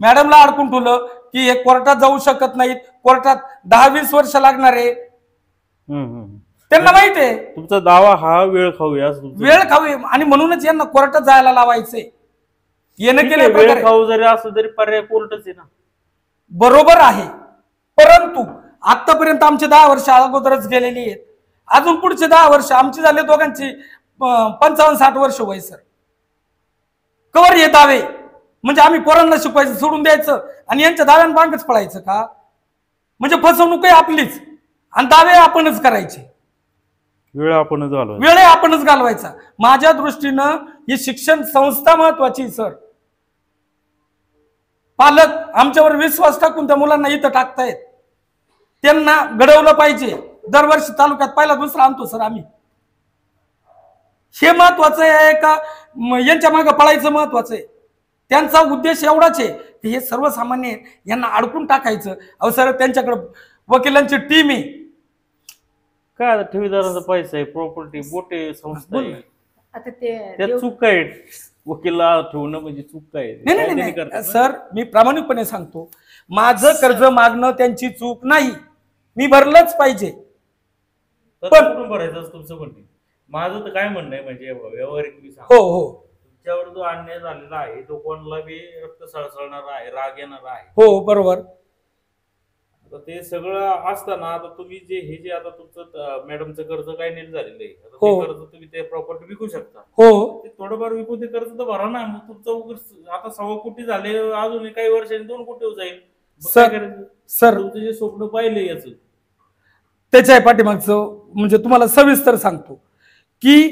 मॅडमला अडकून ठेवलं की हे कोर्टात जाऊ शकत नाहीत, कोर्टात 10-20 वर्ष लागणार आहे. त्यांना माहित आहे
तुमचा दावा हा वेळ खाऊया,
वेळ खाऊ, आणि म्हणूनच यांना कोर्टात जायला लावायचंय. येणं
वेळ
केलं
खाऊ जरी असलं तरी पर्याय कोर्टच आहे ना.
बरोबर आहे, परंतु आतापर्यंत आमचे 10 वर्ष अगोदरच गेलेली आहेत. अजून पुढचे 10 वर्ष आमची झाले दोघांची 55-60 वर्ष वय सर. कवर हे दावे म्हणजे आम्ही पोरांना शिकवायचं सोडून द्यायचं आणि यांच्या दाव्यांबांगच पळायचं का? म्हणजे फसवणूक आहे आपलीच आणि दावे आपणच करायचे,
वेळ आपणच घालवायचा,
वेळ आपणच घालवायचा. माझ्या दृष्टीनं ही शिक्षण संस्था महत्वाची सर. पालक आमच्यावर विश्वास टाकून त्या मुलांना इथं टाकतायत, त्यांना घडवलं पाहिजे. दरवर्षी तालुक्यात पहिला दुसरा आणतो सर आम्ही. हे महत्वाचं आहे का यांच्या मागे पळायचं महत्वाचं आहे? त्यांचा उद्देश एवढाच आहे की हे सर्वसामान्य आहेत, यांना अडकून टाकायचं. अहो सर, त्यांच्याकडे वकिलांची टीम आहे.
काय आता ठेवीदाराचा पैसा आहे, प्रॉपर्टी, मोठे संस्था आहे,
आता ते
त्यात चूक काय? वकिला ठेवणं म्हणजे चूक काय?
नाही नाही नाही सर, मी प्रामाणिकपणे सांगतो, माझं कर्ज मागणं त्यांची चूक नाही, मी भरलंच पाहिजे.
पण कुठून भरायचं तुमचं म्हणणे? माझं तर काय म्हणणं आहे, म्हणजे व्यवहारिक मी सांगतो,
हो हो,
तुमच्यावर जो अन्याय झालेला आहे तो कोणाला बी रक्त सळसळणार आहे, राग येणार आहे.
हो बरोबर.
तर ते सगळं असताना आता तुम्ही जे आता तुमचं मॅडमचं कर्ज काय नील झालेलं आहे, आता ते कर्ज तुम्ही ते प्रॉपर्टी विकू शकता.
हो,
ते थोडंफार विकून ते कर्ज तर भरा ना. मग तुमचं आता 1.25 कोटी झाले, अजून काही वर्षांनी 2 कोटी जाईल.
सर
तुमचं जे स्वप्न पाहिले याच
त्याच्या पाठीमागचं म्हणजे तुम्हाला सविस्तर सांगतो की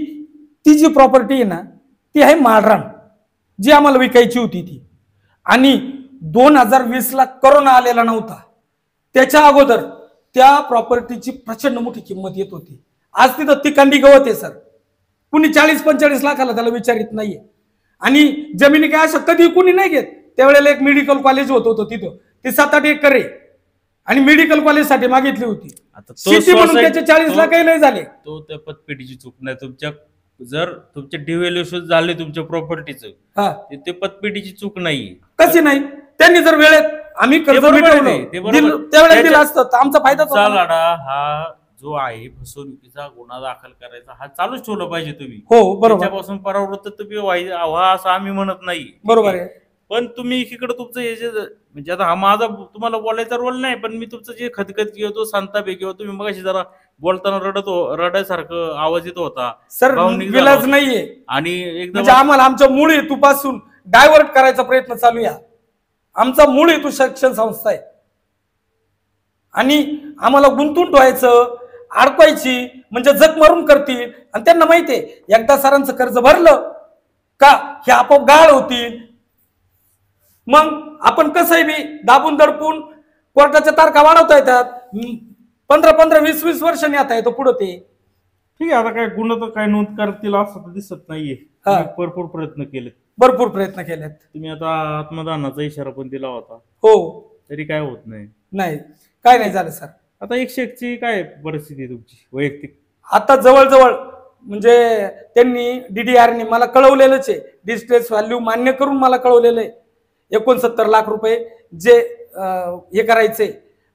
ती जी प्रॉपर्टी आहे ना, ती आहे माळरान, जी आम्हाला विकायची होती ती. आणि 2020ला कोरोना आलेला नव्हता, त्याच्या अगोदर त्या प्रॉपर्टीची प्रचंड मोठी किंमत येत होती. आज तिथं तिकांडी गवत आहे सर, कुणी 40-45 लाखाला त्याला विचारित नाहीये. आणि जमिनी काय अशा कधी कुणी नाही घेत. त्यावेळेला एक मेडिकल कॉलेज होतं तिथं, ते 7-8 एकर आहे, आणि मेडिकल कॉलेजसाठी मागितली होती. शेती म्हणून त्याचे 40 लाख नाही झाले.
तो त्या पतपेढीची चूक नाही. तुमच्या जर तुमचे डिव्हॅल्युएशन झाले तुमच्या प्रॉपर्टीचं, ते पतपेढीची चूक नाहीये.
कशी नाही? त्यांनी जर वेळेत आम्ही कर्ज मिटवलं त्यावेळेला दिलं असतं तर आमचा फायदा
तुमचा लढा हा जो आहे फसवणुकीचा गुन्हा दाखल करायचा हा चालूच ठेवला पाहिजे तुम्ही.
हो बरोबर,
त्याच्यापासून परावृत्त तुम्ही व्हा असं आम्ही म्हणत नाही.
बरोबर आहे.
पण तुम्ही एकीकडे तुमचं हे जे म्हणजे आता हा माझा तुम्हाला बोलायचा रोल नाही, पण मी तुमचं जे खतखत किंवा तो संताप आहे किंवा तुम्ही मगाशी जरा बोलताना रडायसारखं आवाज येत होता
सर, विलाज नाहीये.
आणि एकदम
म्हणजे आम्हाला आमच्या मूळ हेतूपासून डायव्हर्ट करायचा प्रयत्न चालू आहे. आमचा मूळ हेतू शिक्षण संस्था आहे आणि आम्हाला गुंतून ठेवायचं, अडकवायची म्हणजे जग मारून करतील. आणि त्यांना माहितीये एकदा सरांचं कर्ज भरलं का हे आपोआप गाळ होतील. मग आपण कसंही बी दाबून दडपून कोर्टाच्या तारखा वाढवता येतात. 15-20 वर्षांनी आता येतो पुढं. ते
ठीक आहे. आता काय गुन्हा तर काय नोंद करतील असं तर दिसत नाहीये. भरपूर प्रयत्न केलेत,
भरपूर प्रयत्न केलेत
तुम्ही. आता आत्मदानाचा इशारा पण दिला होता,
हो,
तरी काय होत नाही.
नाही काय नाही झालं सर.
आता 101 ची काय परिस्थिती आहे तुमची वैयक्तिक?
आता जवळजवळ म्हणजे त्यांनी DDRने मला कळवलेलंच आहे, डिस्ट्रेस व्हॅल्यू मान्य करून मला कळवलेलं आहे. 69 लाख रुपये जे हे करायचंय,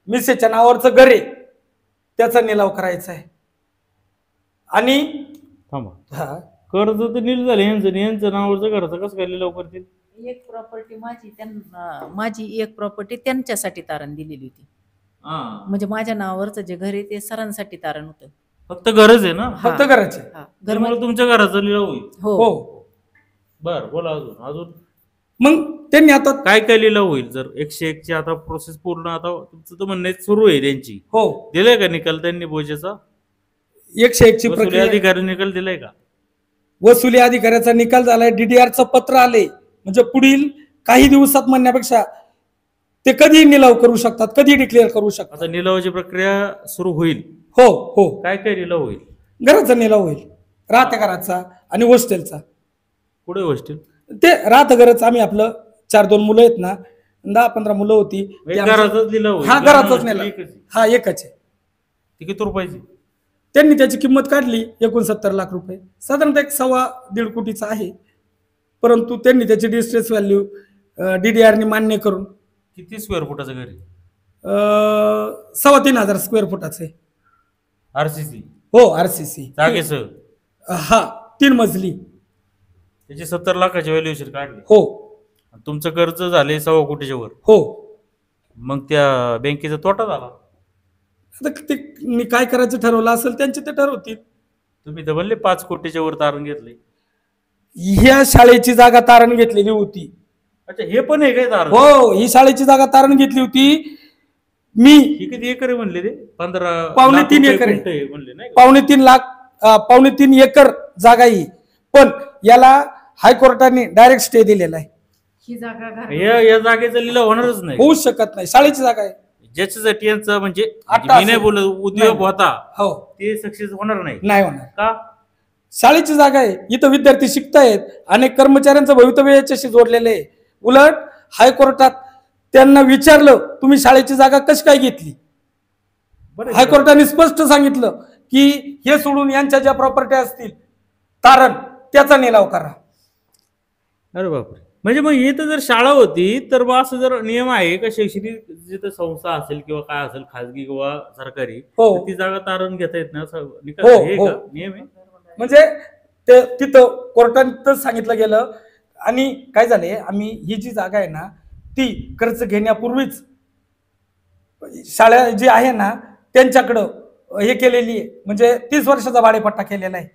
मिसेसच्या नावावरचं घर आहे त्याचा निलाव करायचा आहे. आणि
थांबा, कर्ज तर नील झालं यांचं नावाचं घराचं कसं काय लिलाव करतील?
एक प्रॉपर्टी माझी त्यांना, माझी एक प्रॉपर्टी त्यांच्यासाठी तारण दिलेली होती. म्हणजे माझ्या नावावरचं जे घर आहे ते सरांसाठी तारण होतं.
फक्त गरज आहे ना,
फक्त करायचे.
हा, घर
त्यामुळे तुमच्या घराचा लिलाव होईल.
हो
हो.
बर, बोला अजून
मग त्यांनी आता
काय काय लिलाव होईल जर 101 ची आता प्रोसेस पूर्ण, आता तुमचं तर म्हणणं सुरू आहे त्यांची,
हो
दिलाय का निकाल त्यांनी बोजेचा?
101 ची
वसुली
प्रक्रिया,
अधिकारी निकाल दिलाय का?
वसुली अधिकाऱ्याचा निकाल झालाय, DDR चं पत्र आले, म्हणजे पुढील काही दिवसात म्हणण्यापेक्षा ते कधी निलाव करू शकतात, कधी डिक्लेअर करू शकतात.
आता निलावाची प्रक्रिया सुरू होईल.
हो हो.
काय काय निलाव होईल?
घराचा निलाव होईल, राहत्या घराचा आणि हॉस्टेलचा.
पुढे हॉस्टेल
ते राहतं घरच, आम्ही आपलं 4-2 मुलं आहेत ना, 10-15 मुलं होती ते आमचं-
घराचाच लिलाव होईल.
हा घराचाच
हॉस्टेल
निलाव,
एकच आहे.
हा एकच आहे.
ती किती रुपयाची?
त्यांनी त्याची किंमत काढली 69 लाख रुपये, साधारणतः 1.25-1.5 कोटीचा आहे. परंतु त्यांनी त्याची डिस्ट्रेस व्हॅल्यू DDR ने मान्य करून
किती स्क्वेअर फुटाचं घर आहे?
3,500 स्क्वेअर फुटाचं आहे.
RCC
हो RCC,
जागेसह
हा 3 मजली.
त्याची 70 लाखाची व्हॅल्युएशन काढली.
हो
आणि तुमचं कर्ज झाले 1.25 कोटीच्या वर.
हो.
मग त्या बँकेचा तोटा झाला.
आता ते मी काय करायचं ठरवलं असेल त्यांचे ते ठरवतील.
तुम्ही तर म्हणले 5 कोटीच्या वर तारण घेतले.
ह्या शाळेची जागा तारण घेतलेली होती.
अच्छा, हे पण आहे काय तारण?
हो, ही शाळेची जागा तारण घेतली होती मी.
ही किती एकर आहे म्हणले ते? 15
3.25
लाख
एकर आहे.
गुंठे आहे म्हणले नाही का?
3.25 लाख 3.25 एकर जागा ही, पण याला हायकोर्टाने डायरेक्ट स्टे दिलेला आहे.
ही जागा घर
या जागेचा लिलाव होणारच नाही.
होऊच शकत नाही, शाळेची जागा आहे.
ज्याच्यासाठी यांचा म्हणजे
आता
मी नाही
असेल.
बोलत उद्योग
नाही.
होता
हो,
ते सक्सेस होणार नाही
नाही होणार.
का?
शाळेची जागा आहे, इथं विद्यार्थी शिकतायत, अनेक कर्मचाऱ्यांचं भवितव्य याच्याशी जोडलेलं आहे. उलट हायकोर्टात त्यांना विचारलं तुम्ही शाळेची जागा कशी काय घेतली,
बरं,
हायकोर्टाने स्पष्ट सांगितलं की हे सोडून यांच्या ज्या प्रॉपर्टी असतील तारण त्याचा निलाव करा.
अरे बापरे. म्हणजे मग हे तर जर शाळा होती तर मग असं जर नियम आहे का शैक्षणिक जिथं संस्था असेल किंवा काय असेल खाजगी किंवा सरकारी,
हो.
तर ती जागा तारण घेता येत नाही असं निकाल
हो,
आहे
हो.
का? नियम आहे?
म्हणजे ते तिथं कोर्टात सांगितलं गेलं. आणि काय झालंय, आम्ही ही जी जागा आहे ना ती कर्ज घेण्यापूर्वीच शाळा जी आहे ना त्यांच्याकडं हे केलेली आहे, म्हणजे 30 वर्षाचा भाडेपट्टा केलेला आहे.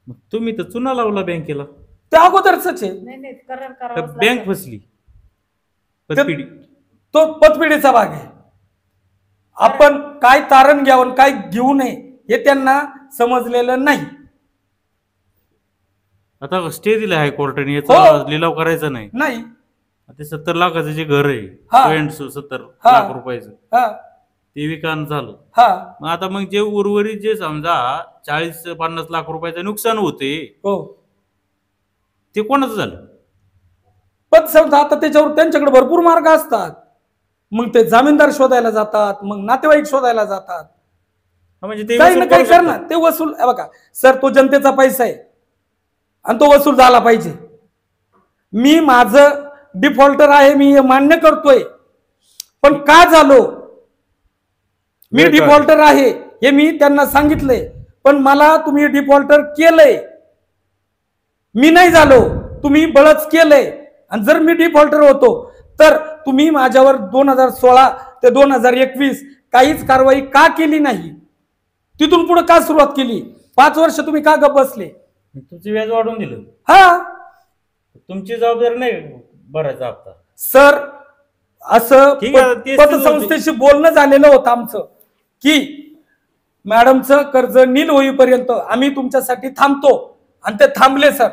मग तुम्ही तर चुना लावला बँकेला.
ते अगोदरच आहे.
नाही करार
का
करावाच
बँक
लागतं.
फसली? पतपिढी.
तो पतपिढीचा भाग आहे. आपण काय तारण घ्यावं काय घेऊ नये हे त्यांना समजलेलं नाही.
आता स्टे दिला हायकोर्टाने,
हो.
याचा लिलाव करायचा नाही.
नाही.
ते 70 लाखाचं जे घर आहे
हा.
70
हा.
लाख रुपयाचं
हा
ते विकान झालं.
हा
मग आता मग जे उर्वरित जे समजा 40-50 लाख रुपयाचं नुकसान होते
हो.
ते कोणाचं झालं?
पण समजा आता त्याच्यावर त्यांच्याकडे भरपूर मार्ग असतात. मग ते जामीनदार शोधायला जातात, मग नातेवाईक शोधायला जातात,
हा, म्हणजे ते
काही ना
वसूल
काही
करू शकतात.
करणार. ते वसूल हे बघा सर, तो जनतेचा पैसा आहे आणि तो वसूल झाला पाहिजे. मी माझं डिफॉल्टर आहे, मी हे मान्य करतोय, पण का झालो मी
वेळ काढ.
डिफॉल्टर आहे हे मी त्यांना सांगितलंय, पण मला तुम्ही डिफॉल्टर केलंय, मी नाही झालो, तुम्ही बळच केलंय. आणि जर मी डिफॉल्टर होतो तर तुम्ही माझ्यावर 2016 ते 2021 काहीच कारवाई का केली नाही? तिथून पुढे का सुरुवात केली? 5 वर्ष तुम्ही का गप बसले?
तुमचे व्याज वाढवून दिलं.
हा
तुमची जबाबदारी नाही भरायचा हप्ता.
सर, असं
ठीक आहे, तेच
पतसंस्थेशी बोलणं झालेलं होतं आमचं की मॅडमचं कर्ज नील होईपर्यंत आम्ही तुमच्यासाठी थांबतो, आणि ते थांबले सर.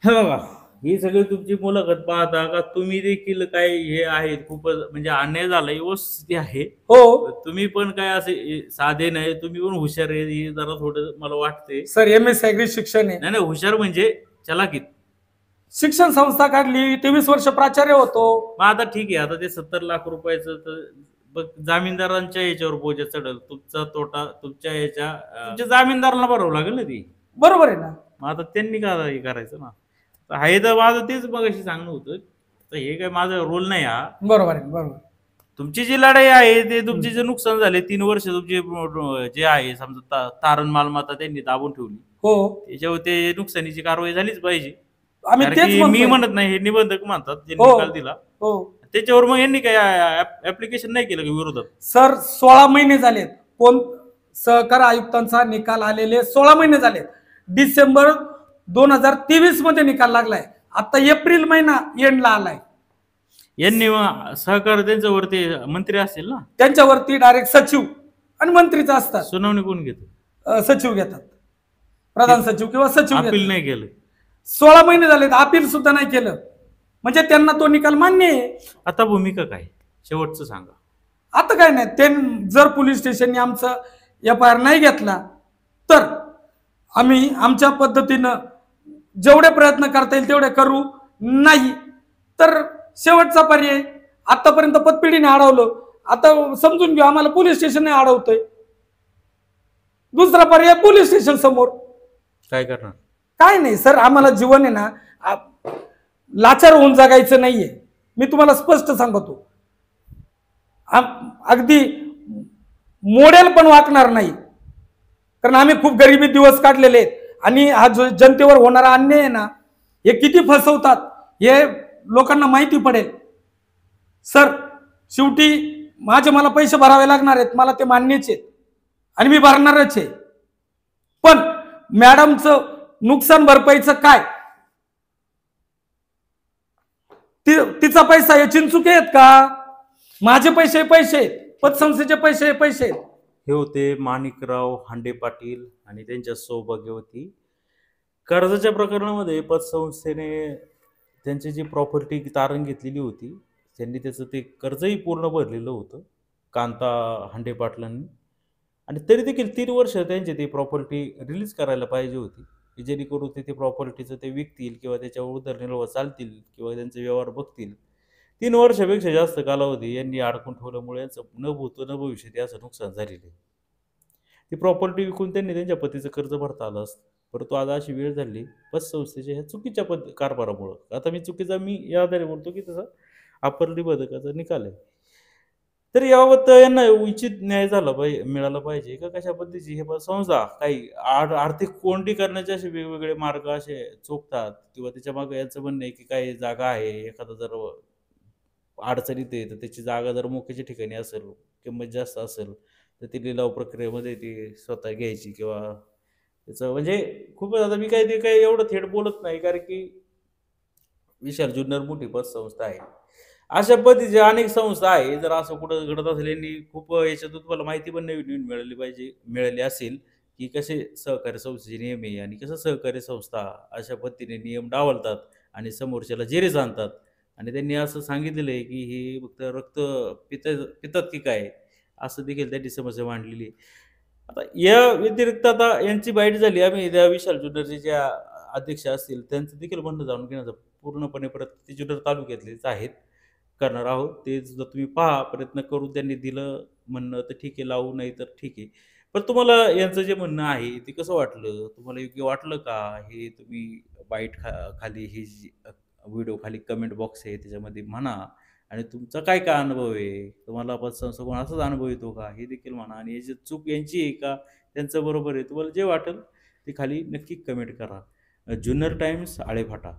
हे बघा, ही सगळी तुमची मुलाखत पाहता का तुम्ही देखील काय हे आहेत खूपच म्हणजे अन्याय झाला व्यवस्थित आहे.
हो
तुम्ही पण काय असे साधे नाही, तुम्ही पण हुशार आहे हे जरा थोडं मला वाटते.
सर, MS ऍग्री शिक्षण आहे.
नाही हुशार म्हणजे चलाकीत.
शिक्षण संस्था काढली, 23 वर्ष प्राचार्य होतो.
मग आता ठीक आहे, आता ते 70 लाख रुपयाचं तर बघ जामीनदारांच्या याच्यावर बोजा चढल, तुमचा तोटा तुमच्या याच्या तुमच्या जामीनदारांना भरावं लागेल ना ती.
बरोबर आहे ना.
मग आता त्यांनी का हे करायचं ना? हे तर माझं तेच मग अशी सांगणं होतं, तर हे काय माझा रोल नाही हा.
बरोबर आहे, बरोबर.
तुमची जी लढाई आहे ते तुमचे जे नुकसान झाले 3 वर्ष तुमचे जे आहे समजा तारण मालमत्ता त्यांनी दाबून ठेवली,
हो
त्याच्यावर ते नुकसानीची कारवाई झालीच पाहिजे.
आम्ही
कारण
तेच
की मी
म्हणतोय.
म्हणत नाही, हे निबंधक म्हणतात जे
हो.
निकाल दिला
हो
त्याच्यावर मग यांनी काय ऍप्लिकेशन नाही केलं का विरोधात?
सर 16 महिने झालेत. कोण सहकार आयुक्तांचा निकाल आलेले 16 महिने झालेत. डिसेंबर 2023 मध्ये निकाल लागलाय. आता एप्रिल महिना एंडला आलाय.
यांनी मग सहकार त्यांच्यावरती मंत्री असतील ना,
त्यांच्यावरती डायरेक्ट सचिव आणि मंत्रीच असतात.
सुनावणी कोण घेत?
सचिव घेतात, प्रधान सचिव किंवा सचिव
अपील
घेतात.
नाही केलं.
16 महिने झालेत, अपील सुद्धा नाही केलं. म्हणजे त्यांना तो निकाल मान्य आहे.
आता भूमिका काय शेवटचं सांगा.
आता काय नाही, ते जर पोलीस स्टेशनने आमचं FIR नाही घेतला तर आम्ही आमच्या पद्धतीनं जेवढे प्रयत्न करता येईल तेवढे करू. नाही तर शेवटचा पर्याय, आतापर्यंत पतपिढीने अडवलं, आता समजून घेऊ आम्हाला पोलीस स्टेशनने अडवतोय. दुसरा पर्याय पोलीस स्टेशन समोर.
काय करणार?
काय नाही सर, आम्हाला जीवन आहे ना लाचार होऊन जगायचं नाहीये. मी तुम्हाला स्पष्ट सांगतो, अगदी मोडेल पण वाकणार नाही. कारण आम्ही खूप गरिबी दिवस काढलेले आहेत. आणि हा जो जनतेवर होणारा अन्याय आहे ना, हे किती फसवतात हे लोकांना माहिती पडेल. सर शेवटी मला पैसे भरावे लागणार आहेत, मला ते मान्यच आहेत आणि मी भरणारच आहे. पण मॅडमचं नुकसान भरपाईचं काय? तिचा पैसा हे चिंचुके आहेत का? माझे पैसे पैसे, पतसंस्थेचे पैसे पैसे.
हे होते माणिकराव हांडे पाटील आणि त्यांच्या सौभाग्यवती. कर्जाच्या प्रकरणामध्ये पतसंस्थेने त्यांची जी प्रॉपर्टी तारण घेतलेली होती, त्यांनी त्याचं ते कर्जही पूर्ण भरलेलं होतं कांता हांडे पाटलांनी. आणि तरी देखील 3 वर्ष त्यांची ती प्रॉपर्टी रिलीज करायला पाहिजे होती, की जेणेकरून ते प्रॉपर्टीचं ते विकतील किंवा त्याच्यावर उदरनिर्वाह चालतील किंवा त्यांचे व्यवहार बघतील. 3 वर्षापेक्षा जास्त कालावधी यांनी अडकून ठेवल्यामुळे यांचं न भूतो न भविष्यती असं नुकसान झालेलं आहे. ती प्रॉपर्टी विकून त्यांनी त्यांच्या पतीचं कर्ज भरता आलं असतं. परंतु आज अशी वेळ झाली पतसंस्थेच्या ह्या चुकीच्या कारभारामुळं. आता मी या आधारे बोलतो की तसा अपरली बदकाचा निकाल आहे. तर याबाबत यांना उचित न्याय मिळाला पाहिजे का कशा पद्धतीची हे संस्था काही आर्थिक कोंडी करण्याचे असे वेगवेगळे मार्ग असे चोखतात किंवा त्याच्या मागे यांचं म्हणणं आहे की काही जागा आहे, एखादा जर अडचणीत आहे तर त्याची जागा जर मोक्याच्या ठिकाणी असेल, किंमत जास्त असेल तर ती लिलाव प्रक्रियेमध्ये ती स्वतः घ्यायची किंवा त्याचं म्हणजे खूपच. आता मी ते काही एवढं थेट बोलत नाही, कारण की विशाल जुन्नर मोठी पतसंस्था आहे. अशा पद्धतीचे अनेक संस्था आहे. जर असं कुठं घडत असेल, यांनी खूप याच्यातून तुम्हाला माहिती पण नवीन मिळाली असेल की कसे सहकारी संस्थेचे नियम आहे आणि कसं सहकारी संस्था अशा पद्धतीने नियम डावलतात आणि समोरच्याला जेरीस आणतात. आणि त्यांनी असं सांगितलेलं आहे की हे फक्त रक्त पितात की काय, असं देखील त्यांनी समस्या मांडलेली आहे. आता या व्यतिरिक्त आता यांची बाईट झाली. आम्ही त्या विशाल जुन्नरचे ज्या अध्यक्ष असतील त्यांचं देखील म्हणणं जाणून घेण्याचा पूर्णपणे ते जुन्नर तालुक्यातलेच आहेत करणार आहोत. ते सुद्धा तुम्ही पहा, प्रयत्न करून त्यांनी दिलं म्हणणं तर ठीक आहे, लावू नाही तर ठीक आहे. पण तुम्हाला यांचं जे म्हणणं आहे ते कसं वाटलं? तुम्हाला योग्य वाटलं का? हे तुम्ही बाईट खाली ही जी व्हिडिओ खाली कमेंट बॉक्स आहे त्याच्यामध्ये म्हणा. आणि तुमचा काय काय अनुभव आहे, तुम्हाला पतसंस्था कोण असाच अनुभव येतो का हे देखील म्हणा. आणि याची चूक यांची आहे का त्यांचं बरोबर आहे, तुम्हाला जे वाटेल ते खाली नक्की कमेंट करा. जुन्नर टाइम्स, आळेफाटा.